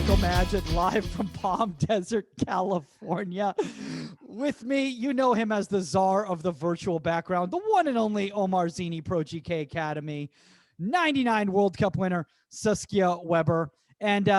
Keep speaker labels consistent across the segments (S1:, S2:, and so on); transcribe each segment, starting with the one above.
S1: Michael Magid, live from Palm Desert, California. With me, you know him as the czar of the virtual background, the one and only Omar Zini, Pro GK Academy, 99 World Cup winner, Saskia Weber. And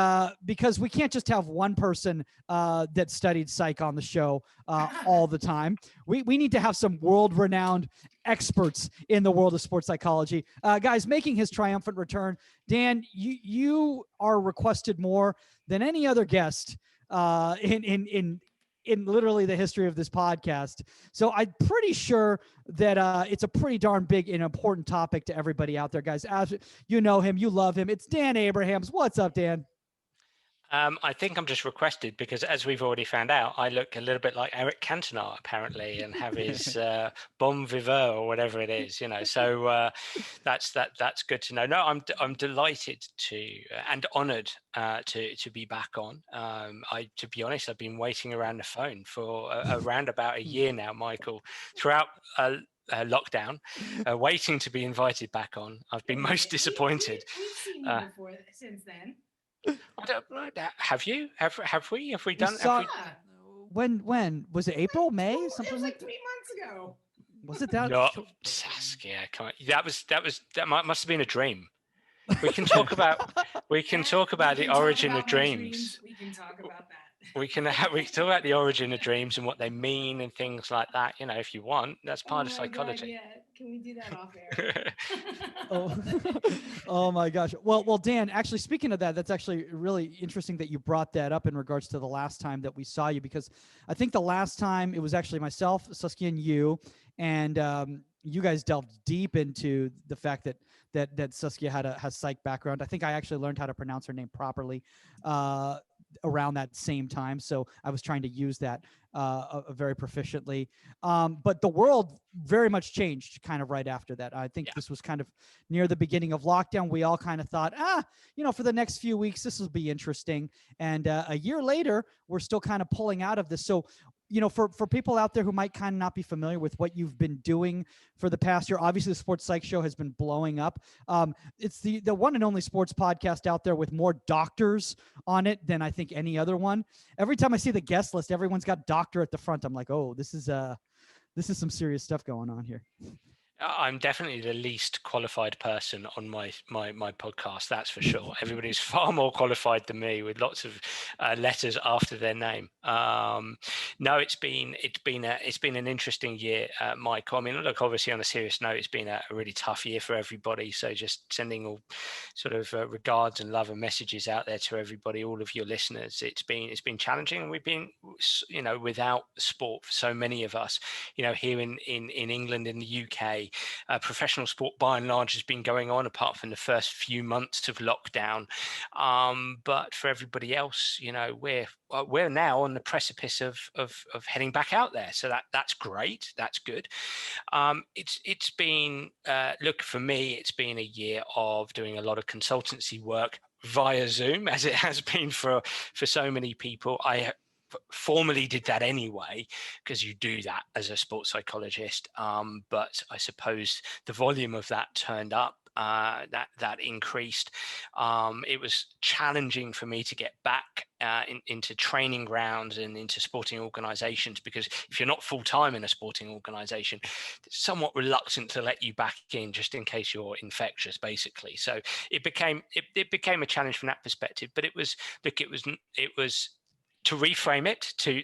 S1: because we can't just have one person that studied Psych on the show all the time, we need to have some world-renowned experts in the world of sports psychology. Guys, making his triumphant return, Dan, you are requested more than any other guest in literally the history of this podcast. So I'm pretty sure that it's a pretty darn big and important topic to everybody out there, guys. As you know him, you love him. It's Dan Abrahams. What's up, Dan?
S2: I think I'm just requested because, as we've already found out, I look a little bit like Eric Cantona apparently, and have his bon vivant or whatever it is, you know. So that's good to know. No, I'm delighted to and honoured to be back on. To be honest, I've been waiting around the phone for around about a year now, Michael, throughout. Lockdown, waiting to be invited back on. I've been most disappointed.
S3: We've seen you before since then.
S2: I don't know. Have you? Have we? Have we done?
S1: When was it? April, May, something?
S3: It was like 3 months ago.
S1: Was it that?
S2: No, Saskia, come on. That must have been a dream. We can talk about the origin of dreams.
S3: We can talk about that.
S2: We can talk about the origin of dreams and what they mean and things like that. You know, if you want, that's part of psychology.
S3: God, yeah, can we do that off air?
S1: Oh my gosh. Well, Dan, actually, speaking of that, that's actually really interesting that you brought that up in regards to the last time that we saw you, because I think the last time it was actually myself, Saskia, and you you guys delved deep into the fact that Saskia has psych background. I think I actually learned how to pronounce her name properly around that same time. So I was trying to use that very proficiently. But the world very much changed kind of right after that. I think this was kind of near the beginning of lockdown. We all kind of thought, for the next few weeks, this will be interesting. And a year later, we're still kind of pulling out of this. So, for people out there who might kind of not be familiar with what you've been doing for the past year, obviously the Sports Psych Show has been blowing up. It's the one and only sports podcast out there with more doctors on it than I think any other one. Every time I see the guest list, everyone's got doctor at the front. I'm like, oh, this is some serious stuff going on here.
S2: I'm definitely the least qualified person on my podcast. That's for sure. Everybody's far more qualified than me, with lots of letters after their name. No, it's been an interesting year, Michael. I mean, look, obviously on a serious note, it's been a really tough year for everybody. So just sending all sort of regards and love and messages out there to everybody, all of your listeners. It's been challenging, and we've been without sport for so many of us. Here in England, in the UK. Professional sport by and large has been going on, apart from the first few months of lockdown. But for everybody else, we're now on the precipice of heading back out there. So that's great. That's good. It's been for me, it's been a year of doing a lot of consultancy work via Zoom, as it has been for so many people. I formally did that anyway, because you do that as a sports psychologist, but I suppose the volume of that turned up, that increased. It was challenging for me to get back into training grounds and into sporting organizations, because if you're not full-time in a sporting organization, it's somewhat reluctant to let you back in, just in case you're infectious, basically. So it became a challenge from that perspective. But it was to reframe it, to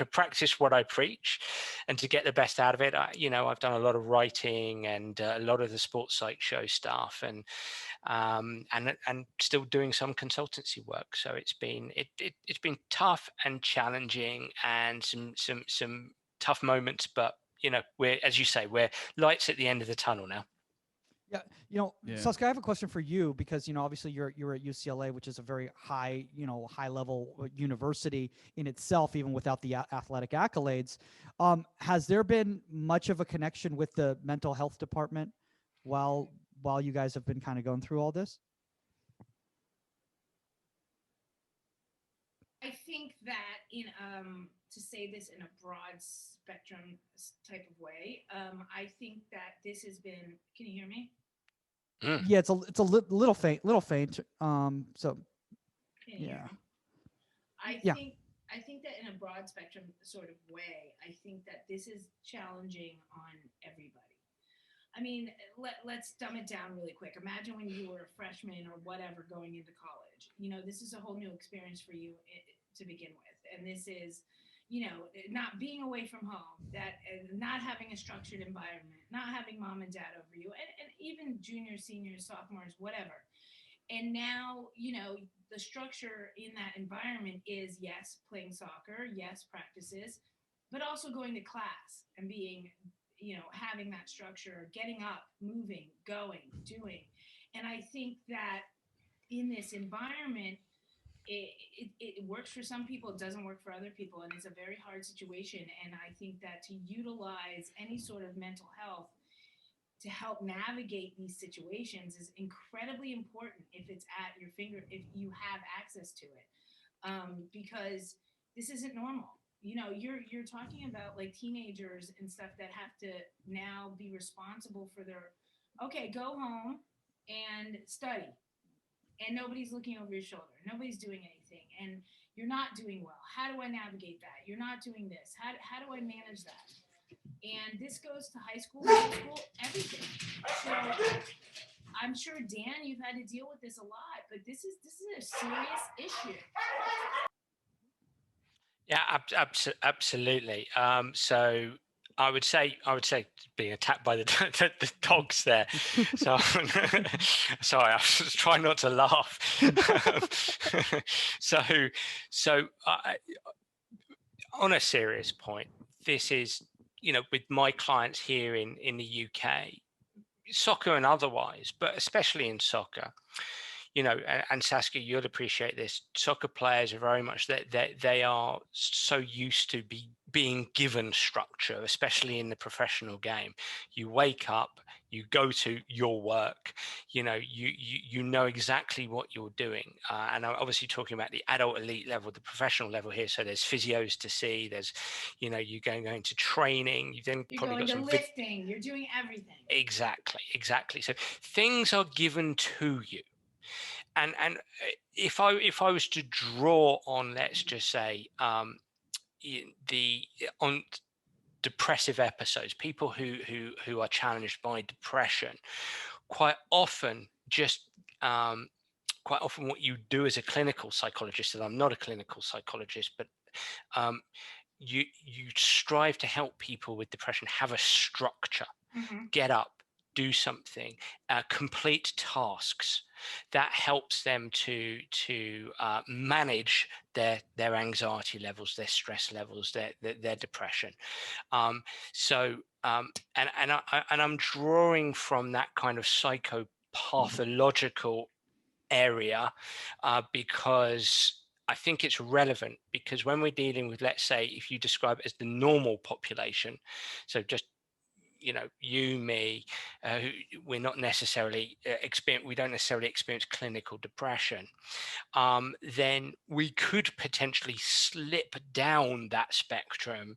S2: practice what I preach, and to get the best out of it. I've done a lot of writing and a lot of the Sports Psych Show stuff, and still doing some consultancy work. So it's been tough and challenging, and some tough moments. But we're, as you say, we're lights at the end of the tunnel now.
S1: Saskia, I have a question for you, because, obviously you're at UCLA, which is a very high level university in itself, even without the athletic accolades. Has there been much of a connection with the mental health department while you guys have been kind of going through all this?
S3: I think that to say this in a broad spectrum type of way, I think that this has been. Can you hear me?
S1: Yeah, it's a little faint. So, yeah.
S3: I
S1: Yeah.
S3: think that in a broad spectrum sort of way, I think that this is challenging on everybody. I mean, let's dumb it down really quick. Imagine when you were a freshman or whatever going into college. This is a whole new experience for you to begin with. And this is, not being away from home, that not having a structured environment, not having mom and dad over you, and even juniors, seniors, sophomores, whatever. And now, the structure in that environment is, yes, playing soccer, yes, practices, but also going to class and being, having that structure, getting up, moving, going, doing. And I think that in this environment, it works for some people, it doesn't work for other people, and it's a very hard situation. And I think that to utilize any sort of mental health to help navigate these situations is incredibly important if it's at your finger, if you have access to it, because this isn't normal. You're talking about like teenagers and stuff that have to now be responsible for their, okay, go home and study, and nobody's looking over your shoulder, nobody's doing anything, and you're not doing well. How do I navigate that? You're not doing this. How do I manage that? And this goes to high school, middle school, everything. So I'm sure, Dan, you've had to deal with this a lot, but this is a serious issue.
S2: Yeah, absolutely. So I would say being attacked by the dogs there. So sorry, I was trying not to laugh. So on a serious point, this is, with my clients here in the UK, soccer and otherwise, but especially in soccer, and Saskia, you'll appreciate this. Soccer players are very much that they are so used to being given structure, especially in the professional game. You wake up, you go to your work, you know exactly what you're doing. And I'm obviously talking about the adult elite level, the professional level here. So there's physios to see, there's, you're going to training, you've then
S3: you're
S2: probably
S3: going
S2: got
S3: to
S2: some
S3: lifting, you're doing everything.
S2: Exactly. So things are given to you. And if I was to draw on, let's just say, on depressive episodes, people who are challenged by depression, quite often what you do as a clinical psychologist, and I'm not a clinical psychologist, but you strive to help people with depression have a structure.
S3: Mm-hmm.
S2: Get up, do something, complete tasks that helps them to manage their anxiety levels, their stress levels, their depression. And I'm drawing from that kind of psychopathological area because I think it's relevant, because when we're dealing with, let's say, if you describe it as the normal population, so just you, me, we're not necessarily we don't necessarily experience clinical depression, then we could potentially slip down that spectrum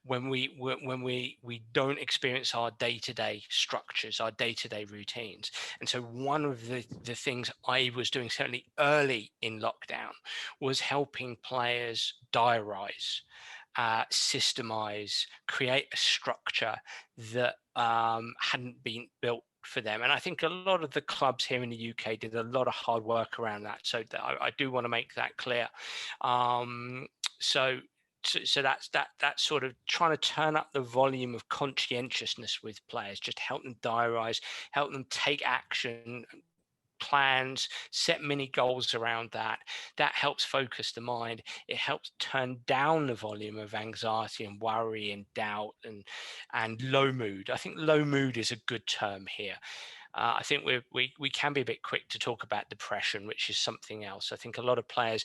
S2: when we don't experience our day-to-day structures, our day-to-day routines. And so one of the things I was doing certainly early in lockdown was helping players diarize, systemize, create a structure that hadn't been built for them. And I think a lot of the clubs here in the UK did a lot of hard work around that. So I do want to make that clear. So that's sort of trying to turn up the volume of conscientiousness with players, just help them diarize, help them take action plans, set mini goals around that. That helps focus the mind. It helps turn down the volume of anxiety and worry and doubt and low mood. I think low mood is a good term here. I think we can be a bit quick to talk about depression, which is something else. I think a lot of players,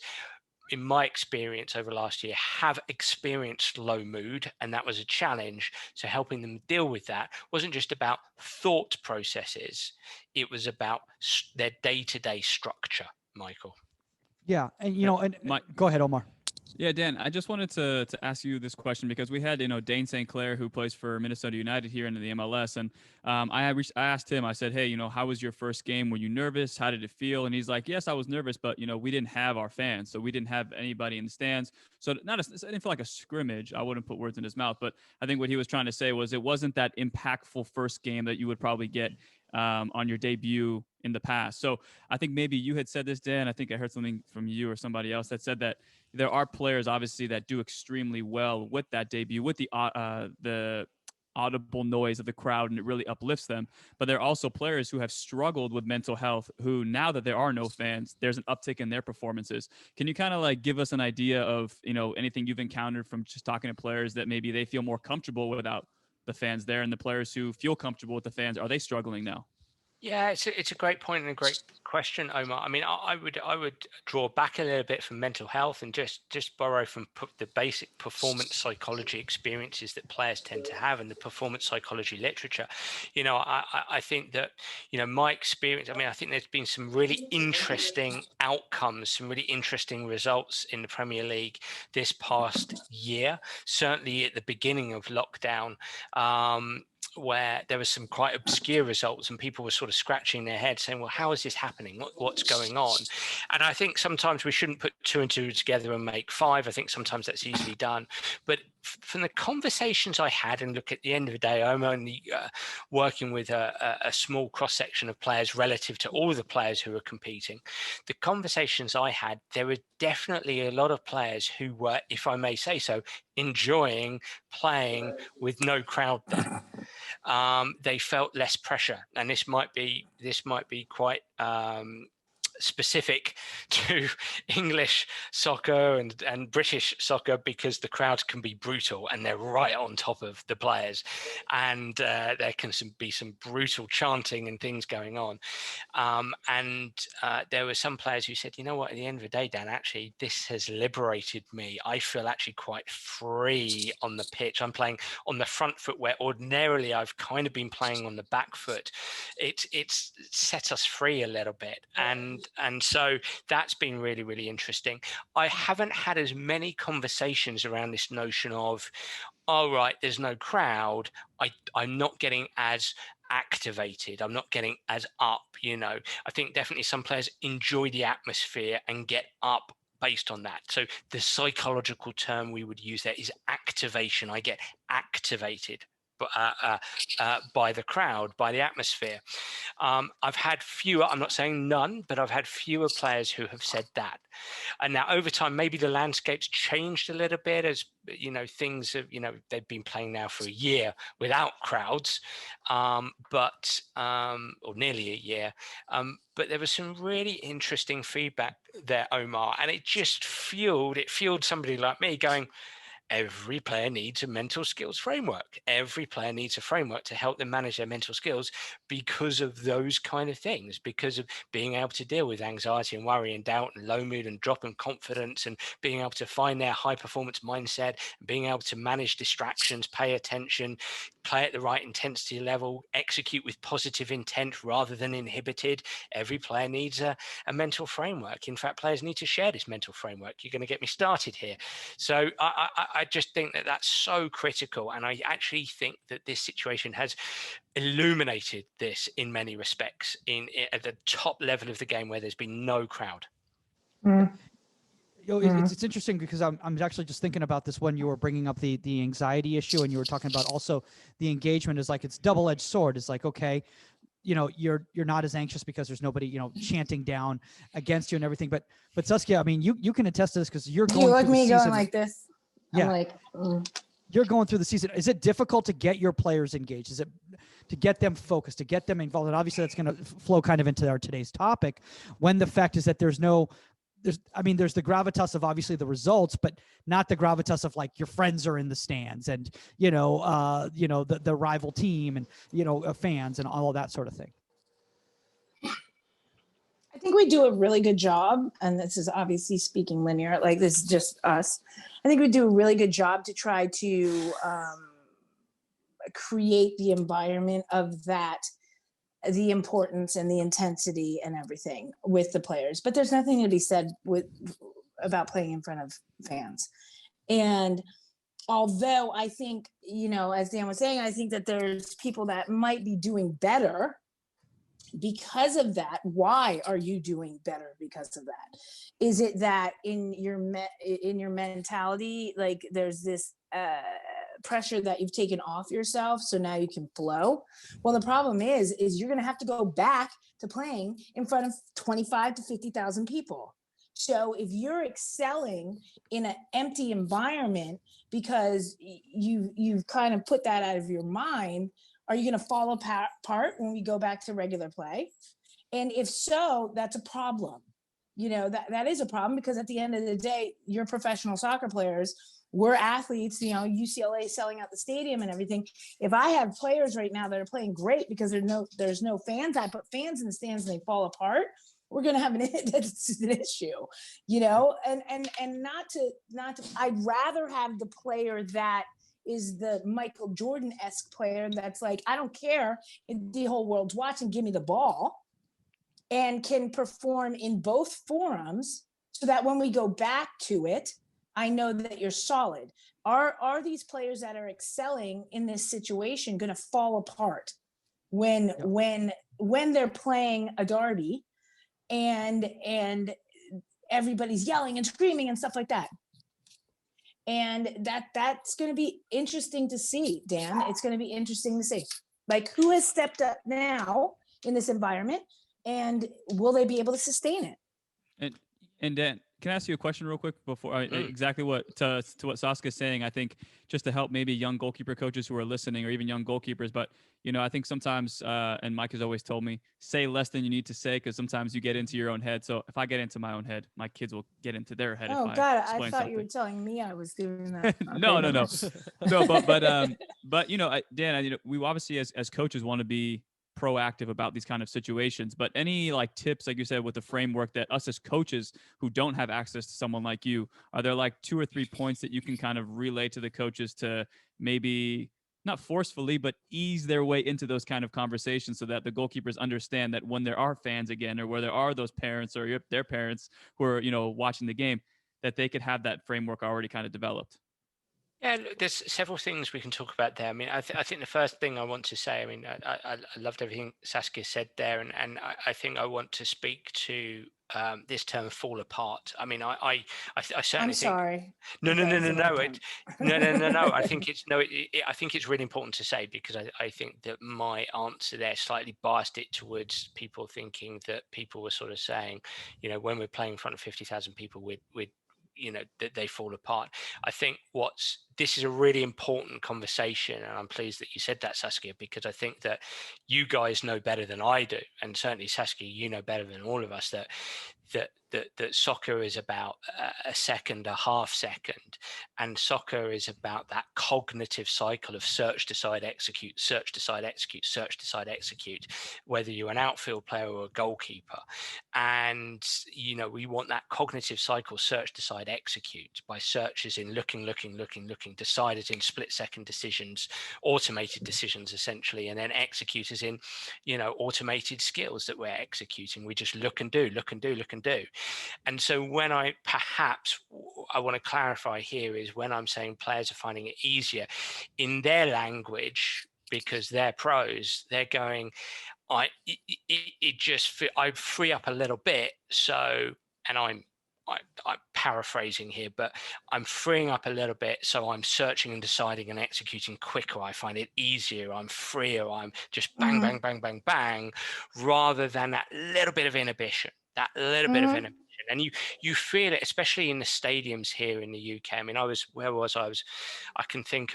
S2: in my experience over last year, have experienced low mood, and that was a challenge. So helping them deal with that wasn't just about thought processes, it was about their day-to-day structure, Michael.
S1: Yeah, and and go ahead, Omar.
S4: Yeah, Dan, I just wanted to ask you this question because we had, Dane St. Clair, who plays for Minnesota United here in the MLS, and I asked him, I said, hey, how was your first game? Were you nervous? How did it feel? And he's like, yes, I was nervous, but we didn't have our fans, so we didn't have anybody in the stands, so I didn't feel like a scrimmage. I wouldn't put words in his mouth, but I think what he was trying to say was it wasn't that impactful first game that you would probably get on your debut in the past. So I think maybe you had said this, Dan. I think I heard something from you or somebody else that said that there are players obviously that do extremely well with that debut, with the audible noise of the crowd, and it really uplifts them. But there are also players who have struggled with mental health, who now that there are no fans, there's an uptick in their performances. Can you kind of like give us an idea of anything you've encountered from just talking to players that maybe they feel more comfortable without the fans there, and the players who feel comfortable with the fans, are they struggling now?
S2: Yeah, it's a great point and a great question, Omar. I mean, I would draw back a little bit from mental health and just borrow from the basic performance psychology experiences that players tend to have and the performance psychology literature. I think that my experience. I mean, I think there's been some really interesting outcomes, some really interesting results in the Premier League this past year. Certainly at the beginning of lockdown. Where there were some quite obscure results and people were sort of scratching their head saying, well, how is this happening? What's going on? And I think sometimes we shouldn't put two and two together and make five. I think sometimes that's easily done. But from the conversations I had, and look, at the end of the day, I'm only working with a small cross-section of players relative to all the players who are competing. The conversations I had, there were definitely a lot of players who were, if I may say so, enjoying playing with no crowd there. They felt less pressure, and this might be quite specific to English soccer and British soccer, because the crowds can be brutal and they're right on top of the players, and there can be some brutal chanting and things going on. And there were some players who said, you know what, at the end of the day, Dan, actually, this has liberated me. I feel actually quite free on the pitch. I'm playing on the front foot where ordinarily I've kind of been playing on the back foot. It's set us free a little bit. And so that's been really, really interesting. I haven't had as many conversations around this notion of, all right, there's no crowd. I'm not getting as activated. I'm not getting as up, I think definitely some players enjoy the atmosphere and get up based on that. So the psychological term we would use there is activation. I get activated by the crowd, by the atmosphere. I've had fewer, I'm not saying none, but I've had fewer players who have said that. And now over time, maybe the landscape's changed a little bit as, things have, they've been playing now for a year without crowds, or nearly a year. But there was some really interesting feedback there, Omar, and it just fueled somebody like me going, every player needs a mental skills framework. Every player needs a framework to help them manage their mental skills because of those kind of things, because of being able to deal with anxiety and worry and doubt and low mood and drop in confidence, and being able to find their high performance mindset, and being able to manage distractions, pay attention, play at the right intensity level, execute with positive intent rather than inhibited. Every player needs a mental framework. In fact, players need to share this mental framework. You're going to get me started here. So I just think that that's so critical. And I actually think that this situation has illuminated this in many respects at the top level of the game where there's been no crowd.
S1: It's interesting because I'm actually just thinking about this when you were bringing up the anxiety issue, and you were talking about also the engagement is like, it's double-edged sword. It's like, okay, you're not as anxious because there's nobody, chanting down against you and everything. But Saskia, I mean, you can attest to this because you're going through the season.
S5: Going like this?
S1: Yeah.
S5: I'm like,
S1: You're going through the season. Is it difficult to get your players engaged? Is it to get them focused, to get them involved? And obviously that's going to flow kind of into our today's topic, when the fact is that there's the gravitas of obviously the results, but not the gravitas of like your friends are in the stands and, the rival team and, fans and all of that sort of thing.
S5: I think we do a really good job, and this is obviously speaking linear, like this is just us. I think we do a really good job to try to create the environment of that, the importance and the intensity and everything with the players. But there's nothing to be said about playing in front of fans. And although I think, you know, as Dan was saying, I think that there's people that might be doing better because of that. Why are you doing better because of that? Is it that in your mentality, like there's this pressure that you've taken off yourself, so now you can flow? Well, the problem is you're going to have to go back to playing in front of 25 to 50,000 people. So if you're excelling in an empty environment because you've kind of put that out of your mind, are you going to fall apart when we go back to regular play? And if so, that's a problem. You know, that is a problem, because at the end of the day, you're professional soccer players. We're athletes, you know, UCLA selling out the stadium and everything. If I have players right now that are playing great because there's no fans, I put fans in the stands and they fall apart, we're going to have that's an issue, you know. And not to I'd rather have the player that is the Michael Jordan-esque player that's like, I don't care if the whole world's watching, give me the ball, and can perform in both forums, so that when we go back to it, I know that you're solid. Are these players that are excelling in this situation going to fall apart when they're playing a derby and everybody's yelling and screaming and stuff like that? And that's going to be interesting to see, Dan. It's going to be interesting to see, like, who has stepped up now in this environment, and will they be able to sustain it?
S4: And Dan, can I ask you a question real quick before exactly what to what Saskia's saying? I think just to help maybe young goalkeeper coaches who are listening, or even young goalkeepers. But you know, I think sometimes, and Mike has always told me, say less than you need to say, because sometimes you get into your own head. So if I get into my own head, my kids will get into their head.
S5: Oh
S4: if
S5: God,
S4: I
S5: thought
S4: something.
S5: you were telling me I was doing that. Okay,
S4: No. No, but you know, Dan, you know, we obviously as coaches want to be proactive about these kind of situations, but any like tips, like you said, with the framework that us as coaches who don't have access to someone like you, are there like 2 or 3 points that you can kind of relay to the coaches to maybe not forcefully, but ease their way into those kind of conversations, so that the goalkeepers understand that when there are fans again, or where there are those parents or their parents who are, you know, watching the game, that they could have that framework already kind of developed?
S2: Yeah, look, there's several things we can talk about there. I mean, I think the first thing I want to say, I mean, I loved everything Saskia said there, and I think I want to speak to this term "fall apart." I mean, I certainly
S5: I'm
S2: think.
S5: sorry.
S2: No.
S5: No.
S2: No. I think it's I think it's really important to say, because I think that my answer there slightly biased it towards people thinking that people were sort of saying, you know, when we're playing in front of 50,000 people, we're you know, that they fall apart. I think this is a really important conversation, and I'm pleased that you said that, Saskia, because I think that you guys know better than I do, and certainly Saskia, you know better than all of us, that soccer is about a second, a half second, and soccer is about that cognitive cycle of search, decide, execute, search, decide, execute, search, decide, execute, whether you're an outfield player or a goalkeeper. And you know, we want that cognitive cycle, search, decide, execute, by search as in looking, decide as in split second decisions, automated decisions essentially, and then execute as in, you know, automated skills that we're executing. We just look and do. And so when I want to clarify here is, when I'm saying players are finding it easier in their language because they're pros, they're going, I free up a little bit. So, and I'm paraphrasing here, but I'm freeing up a little bit, so I'm searching and deciding and executing quicker. I find it easier. I'm freer. I'm just bang, bang, bang, bang, bang, rather than that little bit of inhibition. And you feel it, especially in the stadiums here in the UK. I mean, I can think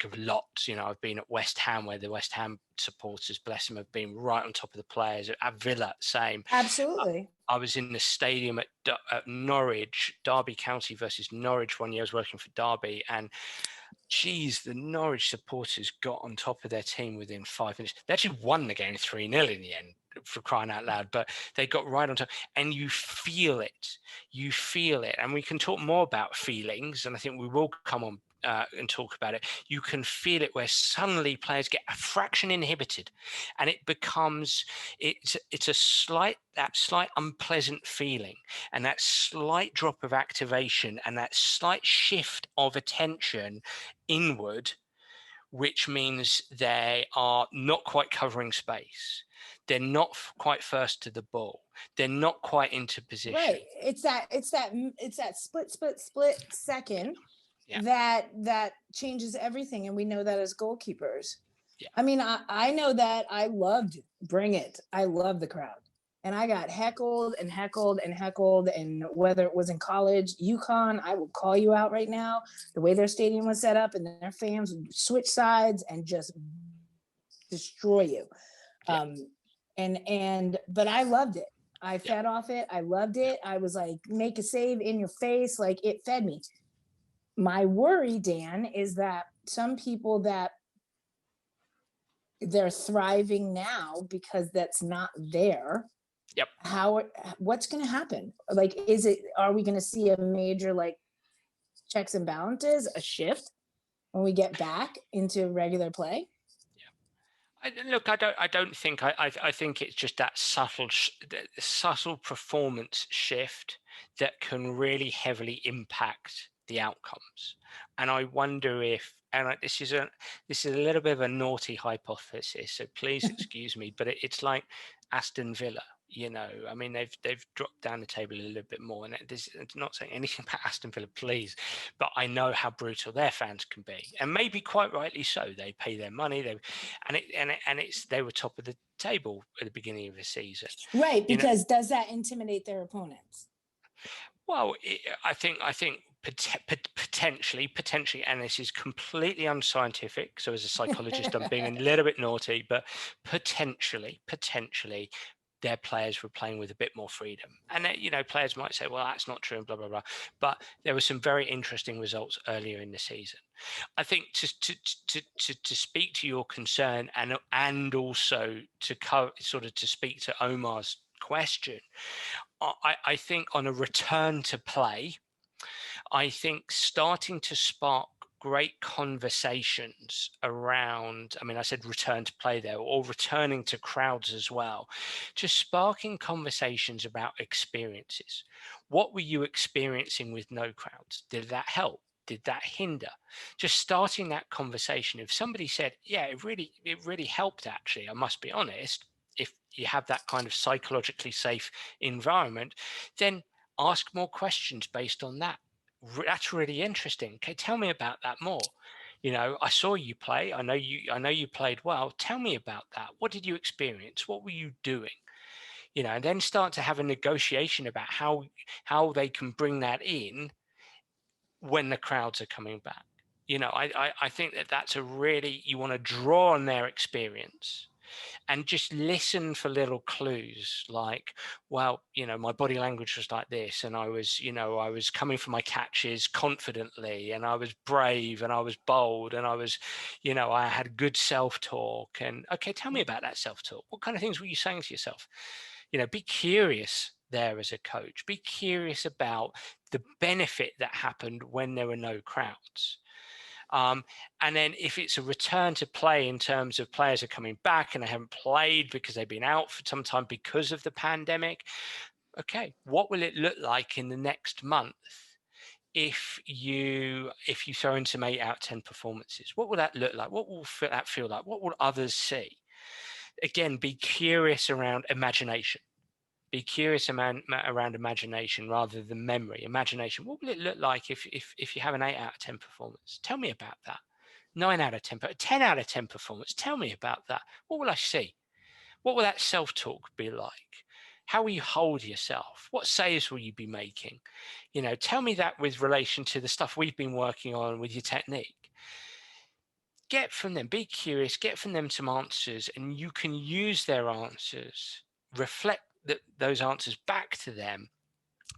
S2: of lots. You know, I've been at West Ham, where the West Ham supporters, bless them, have been right on top of the players. At Villa, same.
S5: Absolutely.
S2: I was in the stadium at Norwich, Derby County versus Norwich one year. I was working for Derby, and geez, the Norwich supporters got on top of their team within 5 minutes. They actually won the game 3-0 in the end, for crying out loud, but they got right on top, and you feel it. And we can talk more about feelings, and I think we will come on and talk about it, you can feel it where suddenly players get a fraction inhibited, and it becomes it's a slight unpleasant feeling, and that slight drop of activation and that slight shift of attention inward, which means they are not quite covering space. They're not quite first to the ball. They're not quite into position.
S5: Right. It's that split second
S2: Yeah.
S5: that changes everything. And we know that as goalkeepers.
S2: Yeah.
S5: I mean, I know that I loved Bring It. I love the crowd. And I got heckled and heckled and heckled. And whether it was in college, UConn, I will call you out right now. The way their stadium was set up and their fans would switch sides and just destroy you.
S2: Yeah.
S5: But I loved it. I fed off it. I loved it. I was like, make a save in your face. Like, it fed me. My worry, Dan, is that some people that they're thriving now because that's not there.
S2: Yep.
S5: What's going to happen? Like, are we going to see a major, like, checks and balances, a shift when we get back into regular play?
S2: I don't think. I think it's just that subtle performance shift that can really heavily impact the outcomes. And I wonder if, this is a little bit of a naughty hypothesis, so please excuse me, but it's like Aston Villa. I mean, they've dropped down the table a little bit more, and it's not saying anything about Aston Villa, please, but I know how brutal their fans can be, and maybe quite rightly so. They pay their money, they were top of the table at the beginning of the season,
S5: right? Because does that intimidate their opponents?
S2: Well, I think potentially, and this is completely unscientific. So as a psychologist, I'm being a little bit naughty, but potentially, their players were playing with a bit more freedom. And players might say, well, that's not true, and blah blah blah. But there were some very interesting results earlier in the season. I think to speak to your concern and also to speak to Omar's question, I think on a return to play, I think starting to spark great conversations around, I said return to play there, or returning to crowds as well, just sparking conversations about experiences. What were you experiencing with no crowds? Did that help? Did that hinder? Just starting that conversation. If somebody said, yeah, it really helped, actually, I must be honest, if you have that kind of psychologically safe environment, then ask more questions based on that. That's really interesting. Okay, tell me about that more. I saw you play. I know you played well. Tell me about that. What did you experience? What were you doing? And then start to have a negotiation about how they can bring that in when the crowds are coming back. I think that's you want to draw on their experience and just listen for little clues like, well, my body language was like this, and I was coming for my catches confidently, and I was brave, and I was bold, and I was, I had good self-talk. And okay, tell me about that self-talk. What kind of things were you saying to yourself? Be curious there as a coach. Be curious about the benefit that happened when there were no crowds. And then if it's a return to play in terms of players are coming back and they haven't played because they've been out for some time because of the pandemic, okay, what will it look like in the next month if you throw in some 8 out of 10 performances? What will that look like? What will that feel like? What will others see? Again, be curious around imagination. Be curious around imagination rather than memory. Imagination. What will it look like if you have an 8 out of 10 performance? Tell me about that. 9 out of 10, but 10 out of 10 performance. Tell me about that. What will I see? What will that self-talk be like? How will you hold yourself? What saves will you be making? Tell me that with relation to the stuff we've been working on with your technique. Get from them, be curious, get from them some answers, and you can use their answers, reflect those answers back to them,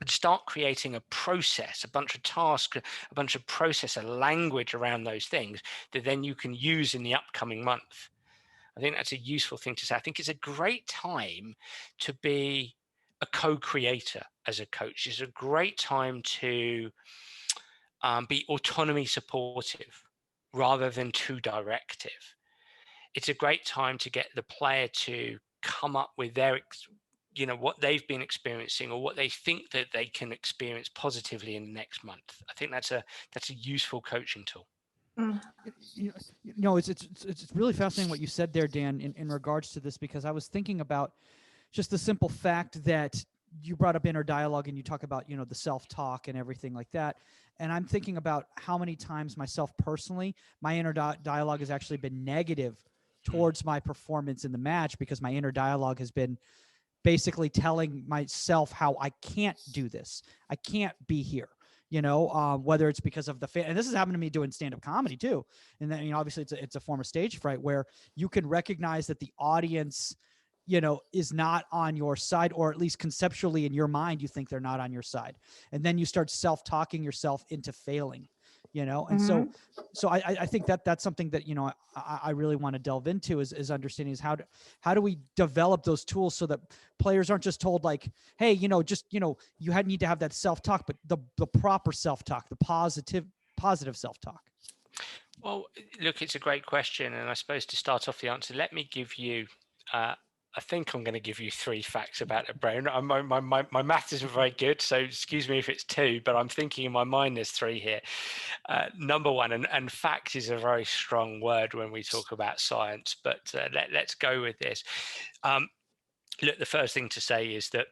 S2: and start creating a process, a bunch of tasks, a bunch of process, a language around those things that then you can use in the upcoming month. I think that's a useful thing to say. I think it's a great time to be a co-creator as a coach. It's a great time to be autonomy supportive rather than too directive. It's a great time to get the player to come up with their what they've been experiencing or what they think that they can experience positively in the next month. I think that's a useful coaching tool.
S1: It's really fascinating what you said there, Dan, in regards to this, because I was thinking about just the simple fact that you brought up inner dialogue and you talk about, the self-talk and everything like that. And I'm thinking about how many times myself personally, my inner dialogue has actually been negative towards my performance in the match, because my inner dialogue has been basically telling myself how I can't do this. I can't be here. Whether it's because of the and this has happened to me doing stand-up comedy too. And then, obviously it's a form of stage fright where you can recognize that the audience, is not on your side, or at least conceptually in your mind, you think they're not on your side. And then you start self-talking yourself into failing, and so I think that's something that, I really want to delve into is understanding is how do we develop those tools so that players aren't just told like, hey, you need to have that self-talk, but the proper self-talk, the positive self-talk.
S2: Well, look, it's a great question. And I suppose to start off the answer, let me give you, I think I'm going to give you 3 facts about the brain. My math isn't very good, so excuse me if it's 2, but I'm thinking in my mind there's 3 here. Number 1, and fact is a very strong word when we talk about science, but let's go with this. Look, the first thing to say is that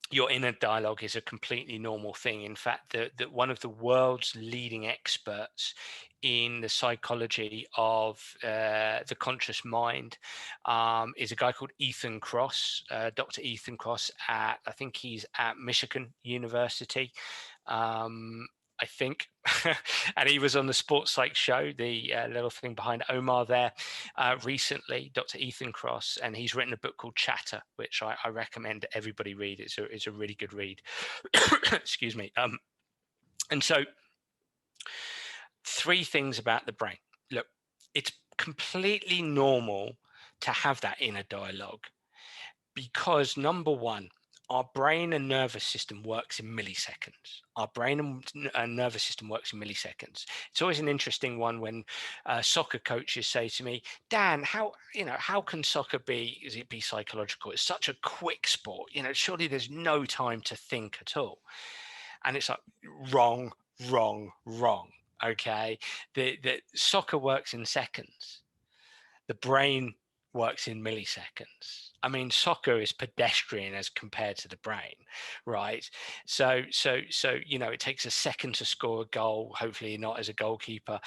S2: your inner dialogue is a completely normal thing. In fact, that one of the world's leading experts in the psychology of the conscious mind is a guy called Ethan Kross, Dr. Ethan Kross. I think he's at Michigan University. I think, and he was on the Sports Psych show, the little thing behind Omar there recently, Dr. Ethan Kross, and he's written a book called Chatter, which I recommend everybody read. It's a really good read. Excuse me. And so 3 things about the brain. Look, it's completely normal to have that inner dialogue because, number 1, our brain and nervous system works in milliseconds. Our brain and nervous system works in milliseconds. It's always an interesting one when soccer coaches say to me, Dan, how can soccer be psychological? It's such a quick sport. Surely there's no time to think at all. And it's like, wrong. Okay. The soccer works in seconds. The brain works in milliseconds. I mean, soccer is pedestrian as compared to the brain, right? So it takes a second to score a goal. Hopefully not as a goalkeeper.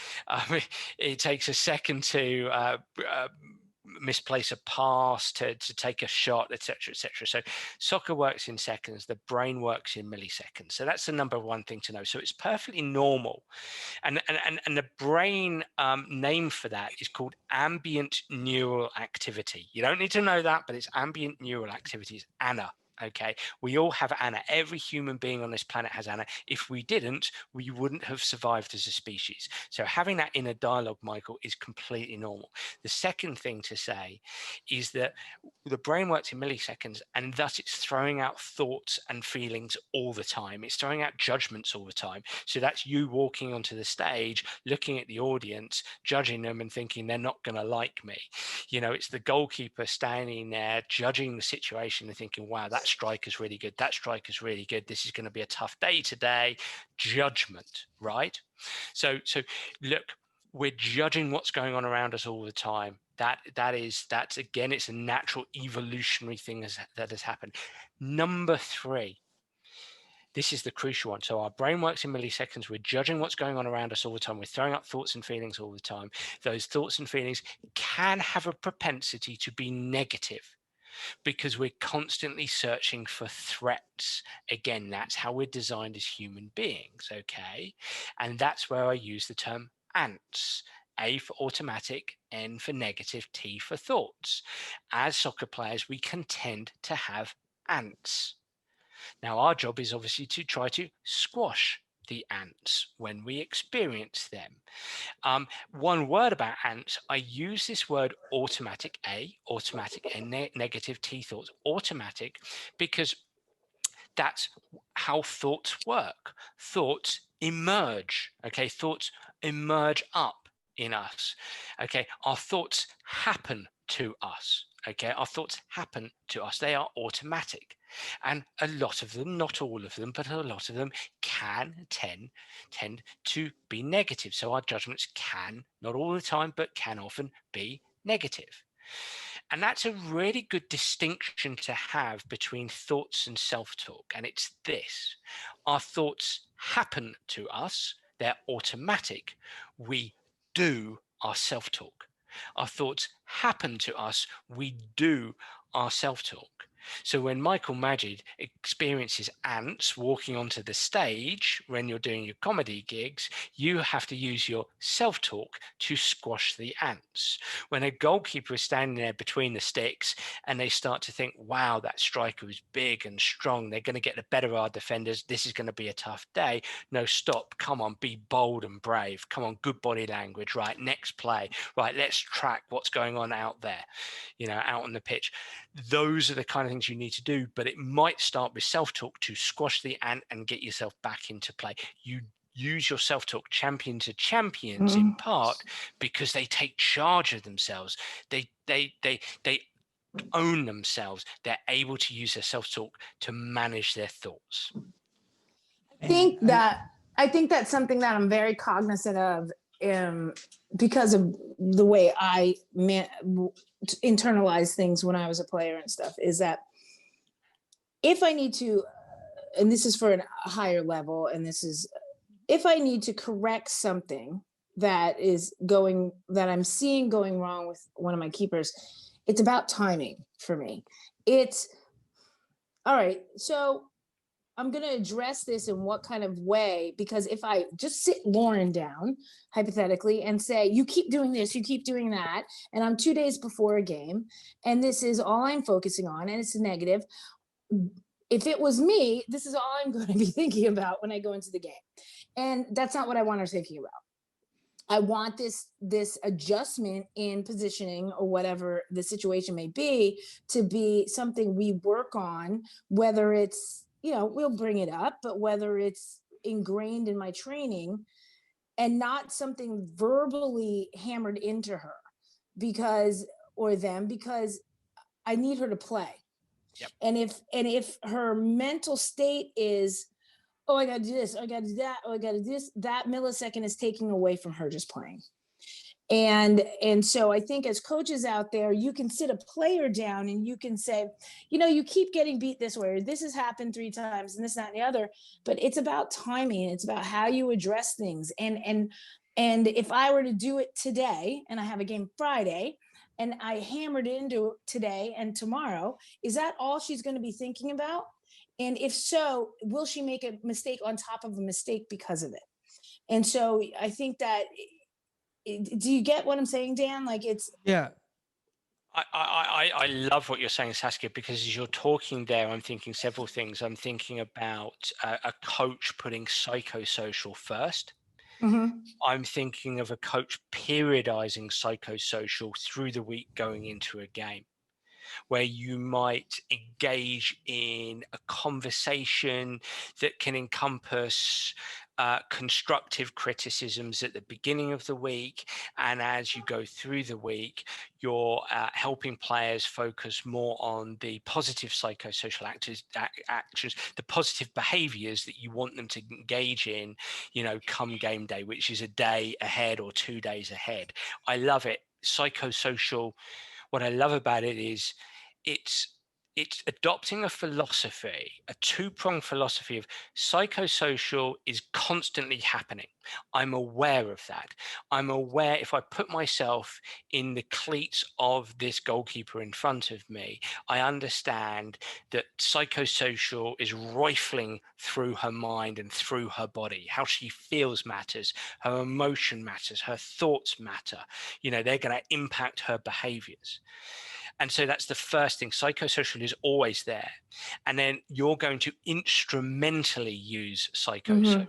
S2: It takes a second to misplace a pass, to take a shot, etc. So soccer works in seconds. The brain works in milliseconds. So that's the number 1 thing to know. So it's perfectly normal. And the brain name for that is called ambient neural activity. You don't need to know that, but it's ambient neural activity. It's ANA. Okay, we all have ANA. Every human being on this planet has ANA. If we didn't, we wouldn't have survived as a species. So having that inner dialogue, Michael, is completely normal. The second thing to say is that the brain works in milliseconds, and thus it's throwing out thoughts and feelings all the time. It's throwing out judgments all the time. So that's you walking onto the stage, looking at the audience, judging them and thinking they're not going to like me. It's the goalkeeper standing there judging the situation and thinking, wow, that striker's really good. That striker's really good. This is going to be a tough day today. Judgment, right? So look, we're judging what's going on around us all the time. That's again, it's a natural evolutionary thing that has happened. Number 3, this is the crucial one. So our brain works in milliseconds. We're judging what's going on around us all the time. We're throwing up thoughts and feelings all the time. Those thoughts and feelings can have a propensity to be negative, because we're constantly searching for threats. Again, that's how we're designed as human beings, okay? And that's where I use the term ants. A for automatic, N for negative, T for thoughts. As soccer players, we can tend to have ants. Now, our job is obviously to try to squash the ants when we experience them. One word about ants, I use this word automatic, A, automatic, and negative, T, thoughts, automatic, because that's how thoughts work. Thoughts emerge. Okay, thoughts emerge up in us. Okay, our thoughts happen to us. Okay, our thoughts happen to us. They are automatic. And a lot of them, not all of them, but a lot of them can tend to be negative. So our judgments can, not all the time, but can often be negative. And that's a really good distinction to have between thoughts and self-talk. And it's this: our thoughts happen to us, they're automatic. We do our self-talk. Our thoughts happen to us, we do our self-talk. So when Michael Magid experiences ants walking onto the stage when you're doing your comedy gigs, you have to use your self-talk to squash the ants. When a goalkeeper is standing there between the sticks and they start to think, wow, that striker is big and strong, they're going to get the better of our defenders, this is going to be a tough day. No, stop, come on, be bold and brave, come on, good body language, right, next play, right, let's track what's going on out there, out on the pitch. Those are the kind of things you need to do, but it might start with self-talk to squash the ant and get yourself back into play. You use your self-talk champion to champions in part because they take charge of themselves. They own themselves. They're able to use their self-talk to manage their thoughts.
S5: I think that's something that I'm very cognizant of, because of the way I internalize things when I was a player and stuff, is that if I need to, and this is for a higher level, and this is, if I need to correct something that I'm seeing going wrong with one of my keepers, it's about timing for me. It's, all right, so I'm going to address this in what kind of way, because if I just sit Lauren down, hypothetically, and say, you keep doing this, you keep doing that, and I'm 2 days before a game, and this is all I'm focusing on, and it's negative. If it was me, this is all I'm going to be thinking about when I go into the game. And that's not what I want her thinking about. I want this adjustment in positioning, or whatever the situation may be, to be something we work on, whether it's, we'll bring it up, but whether it's ingrained in my training and not something verbally hammered into her because I need her to play.
S2: Yep.
S5: And if her mental state is, oh, I got to do this, oh, I got to do that, oh, I got to do this, that millisecond is taking away from her just playing. And so I think as coaches out there, you can sit a player down and you can say, you keep getting beat this way, or this has happened 3 times and this, that, and the other, but it's about timing. It's about how you address things. And if I were to do it today, and I have a game Friday, and I hammered into today and tomorrow, is that all she's going to be thinking about? And if so, will she make a mistake on top of a mistake because of it? And so I think that, do you get what I'm saying, Dan? Like, it's,
S1: Yeah.
S2: I love what you're saying, Saskia, because as you're talking there, I'm thinking several things. I'm thinking about a coach putting psychosocial first. I'm thinking of a coach periodizing psychosocial through the week going into a game, where you might engage in a conversation that can encompass constructive criticisms at the beginning of the week, and as you go through the week, you're helping players focus more on the positive psychosocial actions, the positive behaviors that you want them to engage in, come game day, which is a day ahead or 2 days ahead. I love it. Psychosocial, what I love about it is it's adopting a philosophy, a 2-pronged philosophy of psychosocial is constantly happening. I'm aware of that. I'm aware if I put myself in the cleats of this goalkeeper in front of me, I understand that psychosocial is rifling through her mind and through her body. How she feels matters. Her emotion matters. Her thoughts matter. They're going to impact her behaviors. And so that's the first thing. Psychosocial is always there. And then you're going to instrumentally use psychosocial.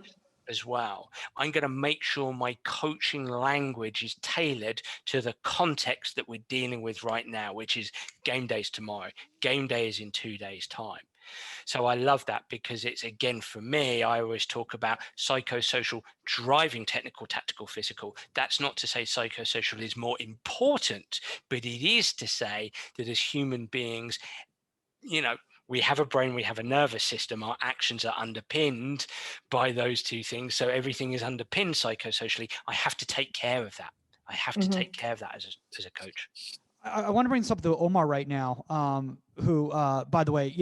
S2: as well. I'm going to make sure my coaching language is tailored to the context that we're dealing with right now, which is game day's tomorrow. Game day is in 2 days' time. So I love that, because it's, again, for me, I always talk about psychosocial driving technical, tactical, physical. That's not to say psychosocial is more important, but it is to say that as human beings, we have a brain, we have a nervous system, our actions are underpinned by those two things. So everything is underpinned psychosocially. I have to take care of that. I have to take care of that as a coach.
S1: I want to bring this up to Omar right now, who, by the way,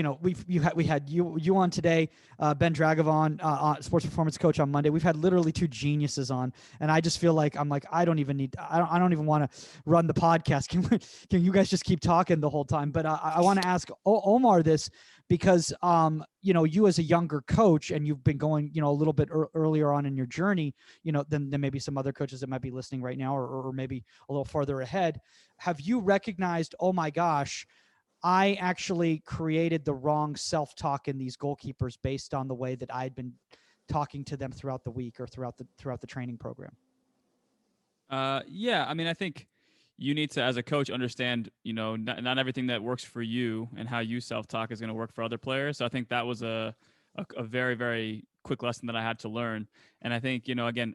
S1: we had you on today, Ben Dragavon, sports performance coach, on Monday. We've had literally two geniuses on, and I just feel like I don't even want to run the podcast. Can you guys just keep talking the whole time? But I want to ask Omar this, because you as a younger coach, and you've been going a little bit earlier on in your journey, than maybe some other coaches that might be listening right now, or maybe a little farther ahead. Have you recognized, oh my gosh, I actually created the wrong self-talk in these goalkeepers based on the way that I'd been talking to them throughout the week or throughout the training program?
S4: Yeah, I mean, I think you need to, as a coach, understand, not everything that works for you and how you self-talk is going to work for other players. So I think that was a very, very quick lesson that I had to learn. And I think, again,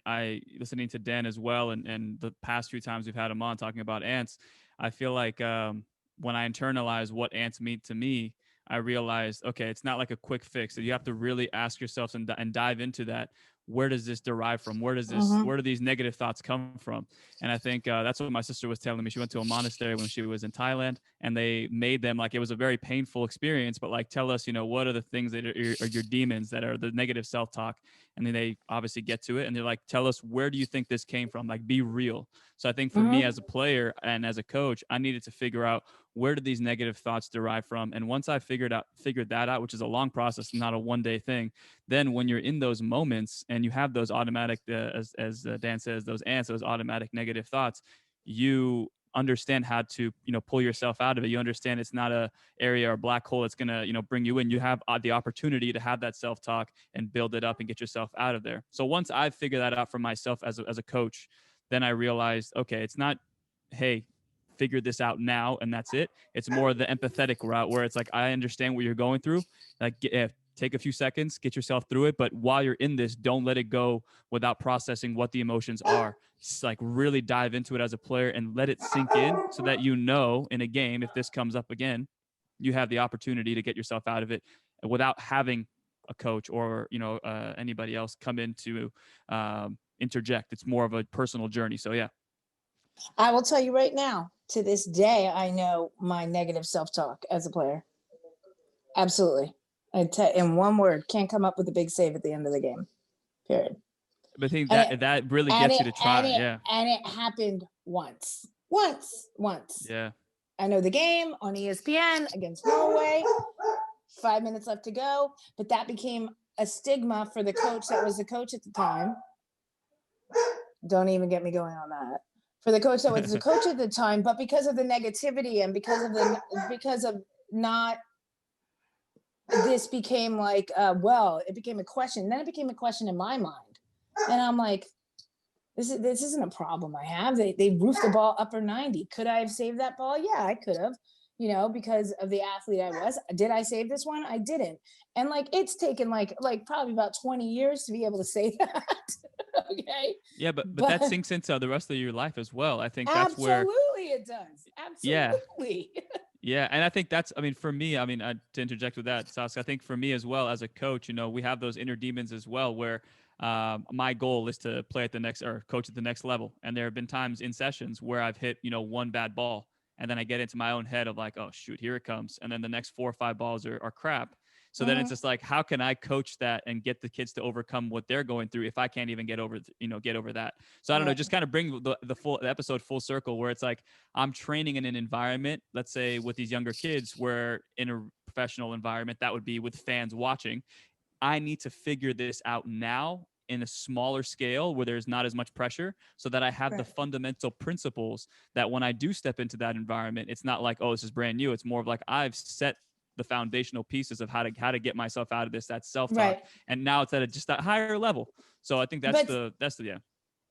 S4: listening to Dan as well, and the past few times we've had him on talking about ants, I feel like when I internalize what ants mean to me, I realized, okay, it's not like a quick fix. So you have to really ask yourself and dive into that. Where does this derive from? Where do these negative thoughts come from? And I think that's what my sister was telling me. She went to a monastery when she was in Thailand, and they made them, like, it was a very painful experience, but like, tell us, what are the things that are your demons, that are the negative self-talk? And then they obviously get to it, and they're like, tell us, where do you think this came from? Like, be real. So I think for me as a player and as a coach, I needed to figure out, where did these negative thoughts derive from? And once I figured that out, which is a long process, not a one-day thing, then when you're in those moments and you have those automatic, as Dan says, those ants, those automatic negative thoughts, you understand how to, pull yourself out of it. You understand it's not a area or black hole that's going to, bring you in. You have the opportunity to have that self-talk and build it up and get yourself out of there. So once I figured that out for myself as a coach, then I realized, okay, it's not, hey, figure this out now and that's it. It's more the empathetic route, where it's like, I understand what you're going through. Like, take a few seconds, get yourself through it. But while you're in this, don't let it go without processing what the emotions are. Just like really dive into it as a player and let it sink in, so that, in a game, if this comes up again, you have the opportunity to get yourself out of it without having a coach or, anybody else come in to interject. It's more of a personal journey. So, yeah.
S5: I will tell you right now, to this day, I know my negative self-talk as a player. Absolutely. In one word, can't come up with a big save at the end of the game. Period.
S4: But I think that really gets you to try.
S5: And it happened once.
S4: Yeah.
S5: I know the game on ESPN against Norway. 5 minutes left to go. But that became a stigma for the coach that was the coach at the time. Don't even get me going on that. For the coach that was the coach at the time, but because of the negativity and because of not, this became like, it became a question. Then it became a question in my mind. And I'm like, this isn't a problem I have. They roofed the ball upper 90. Could I have saved that ball? Yeah, I could have, because of the athlete I was. Did I save this one? I didn't. And like, it's taken like probably about 20 years to be able to say that. Okay.
S4: Yeah, but that sinks into the rest of your life as well. I think that's where.
S5: Absolutely it does. Absolutely.
S4: Yeah. Yeah, and I think that's, for me, to interject with that, Saskia, I think for me as well as a coach, we have those inner demons as well, where my goal is to play at the next, or coach at the next level. And there have been times in sessions where I've hit, one bad ball, and then I get into my own head of like, oh shoot, here it comes. And then the next 4 or 5 balls are crap. So then it's just like, how can I coach that and get the kids to overcome what they're going through if I can't even get over that? So I don't know, just kind of bring the episode full circle, where it's like, I'm training in an environment, let's say with these younger kids, where in a professional environment, that would be with fans watching. I need to figure this out now in a smaller scale where there's not as much pressure, so that I have the fundamental principles that when I do step into that environment, it's not like, oh, this is brand new. It's more of like, I've set the foundational pieces of how to get myself out of this, that self-talk.
S5: Right.
S4: And now it's at just that higher level. So I think that's the yeah.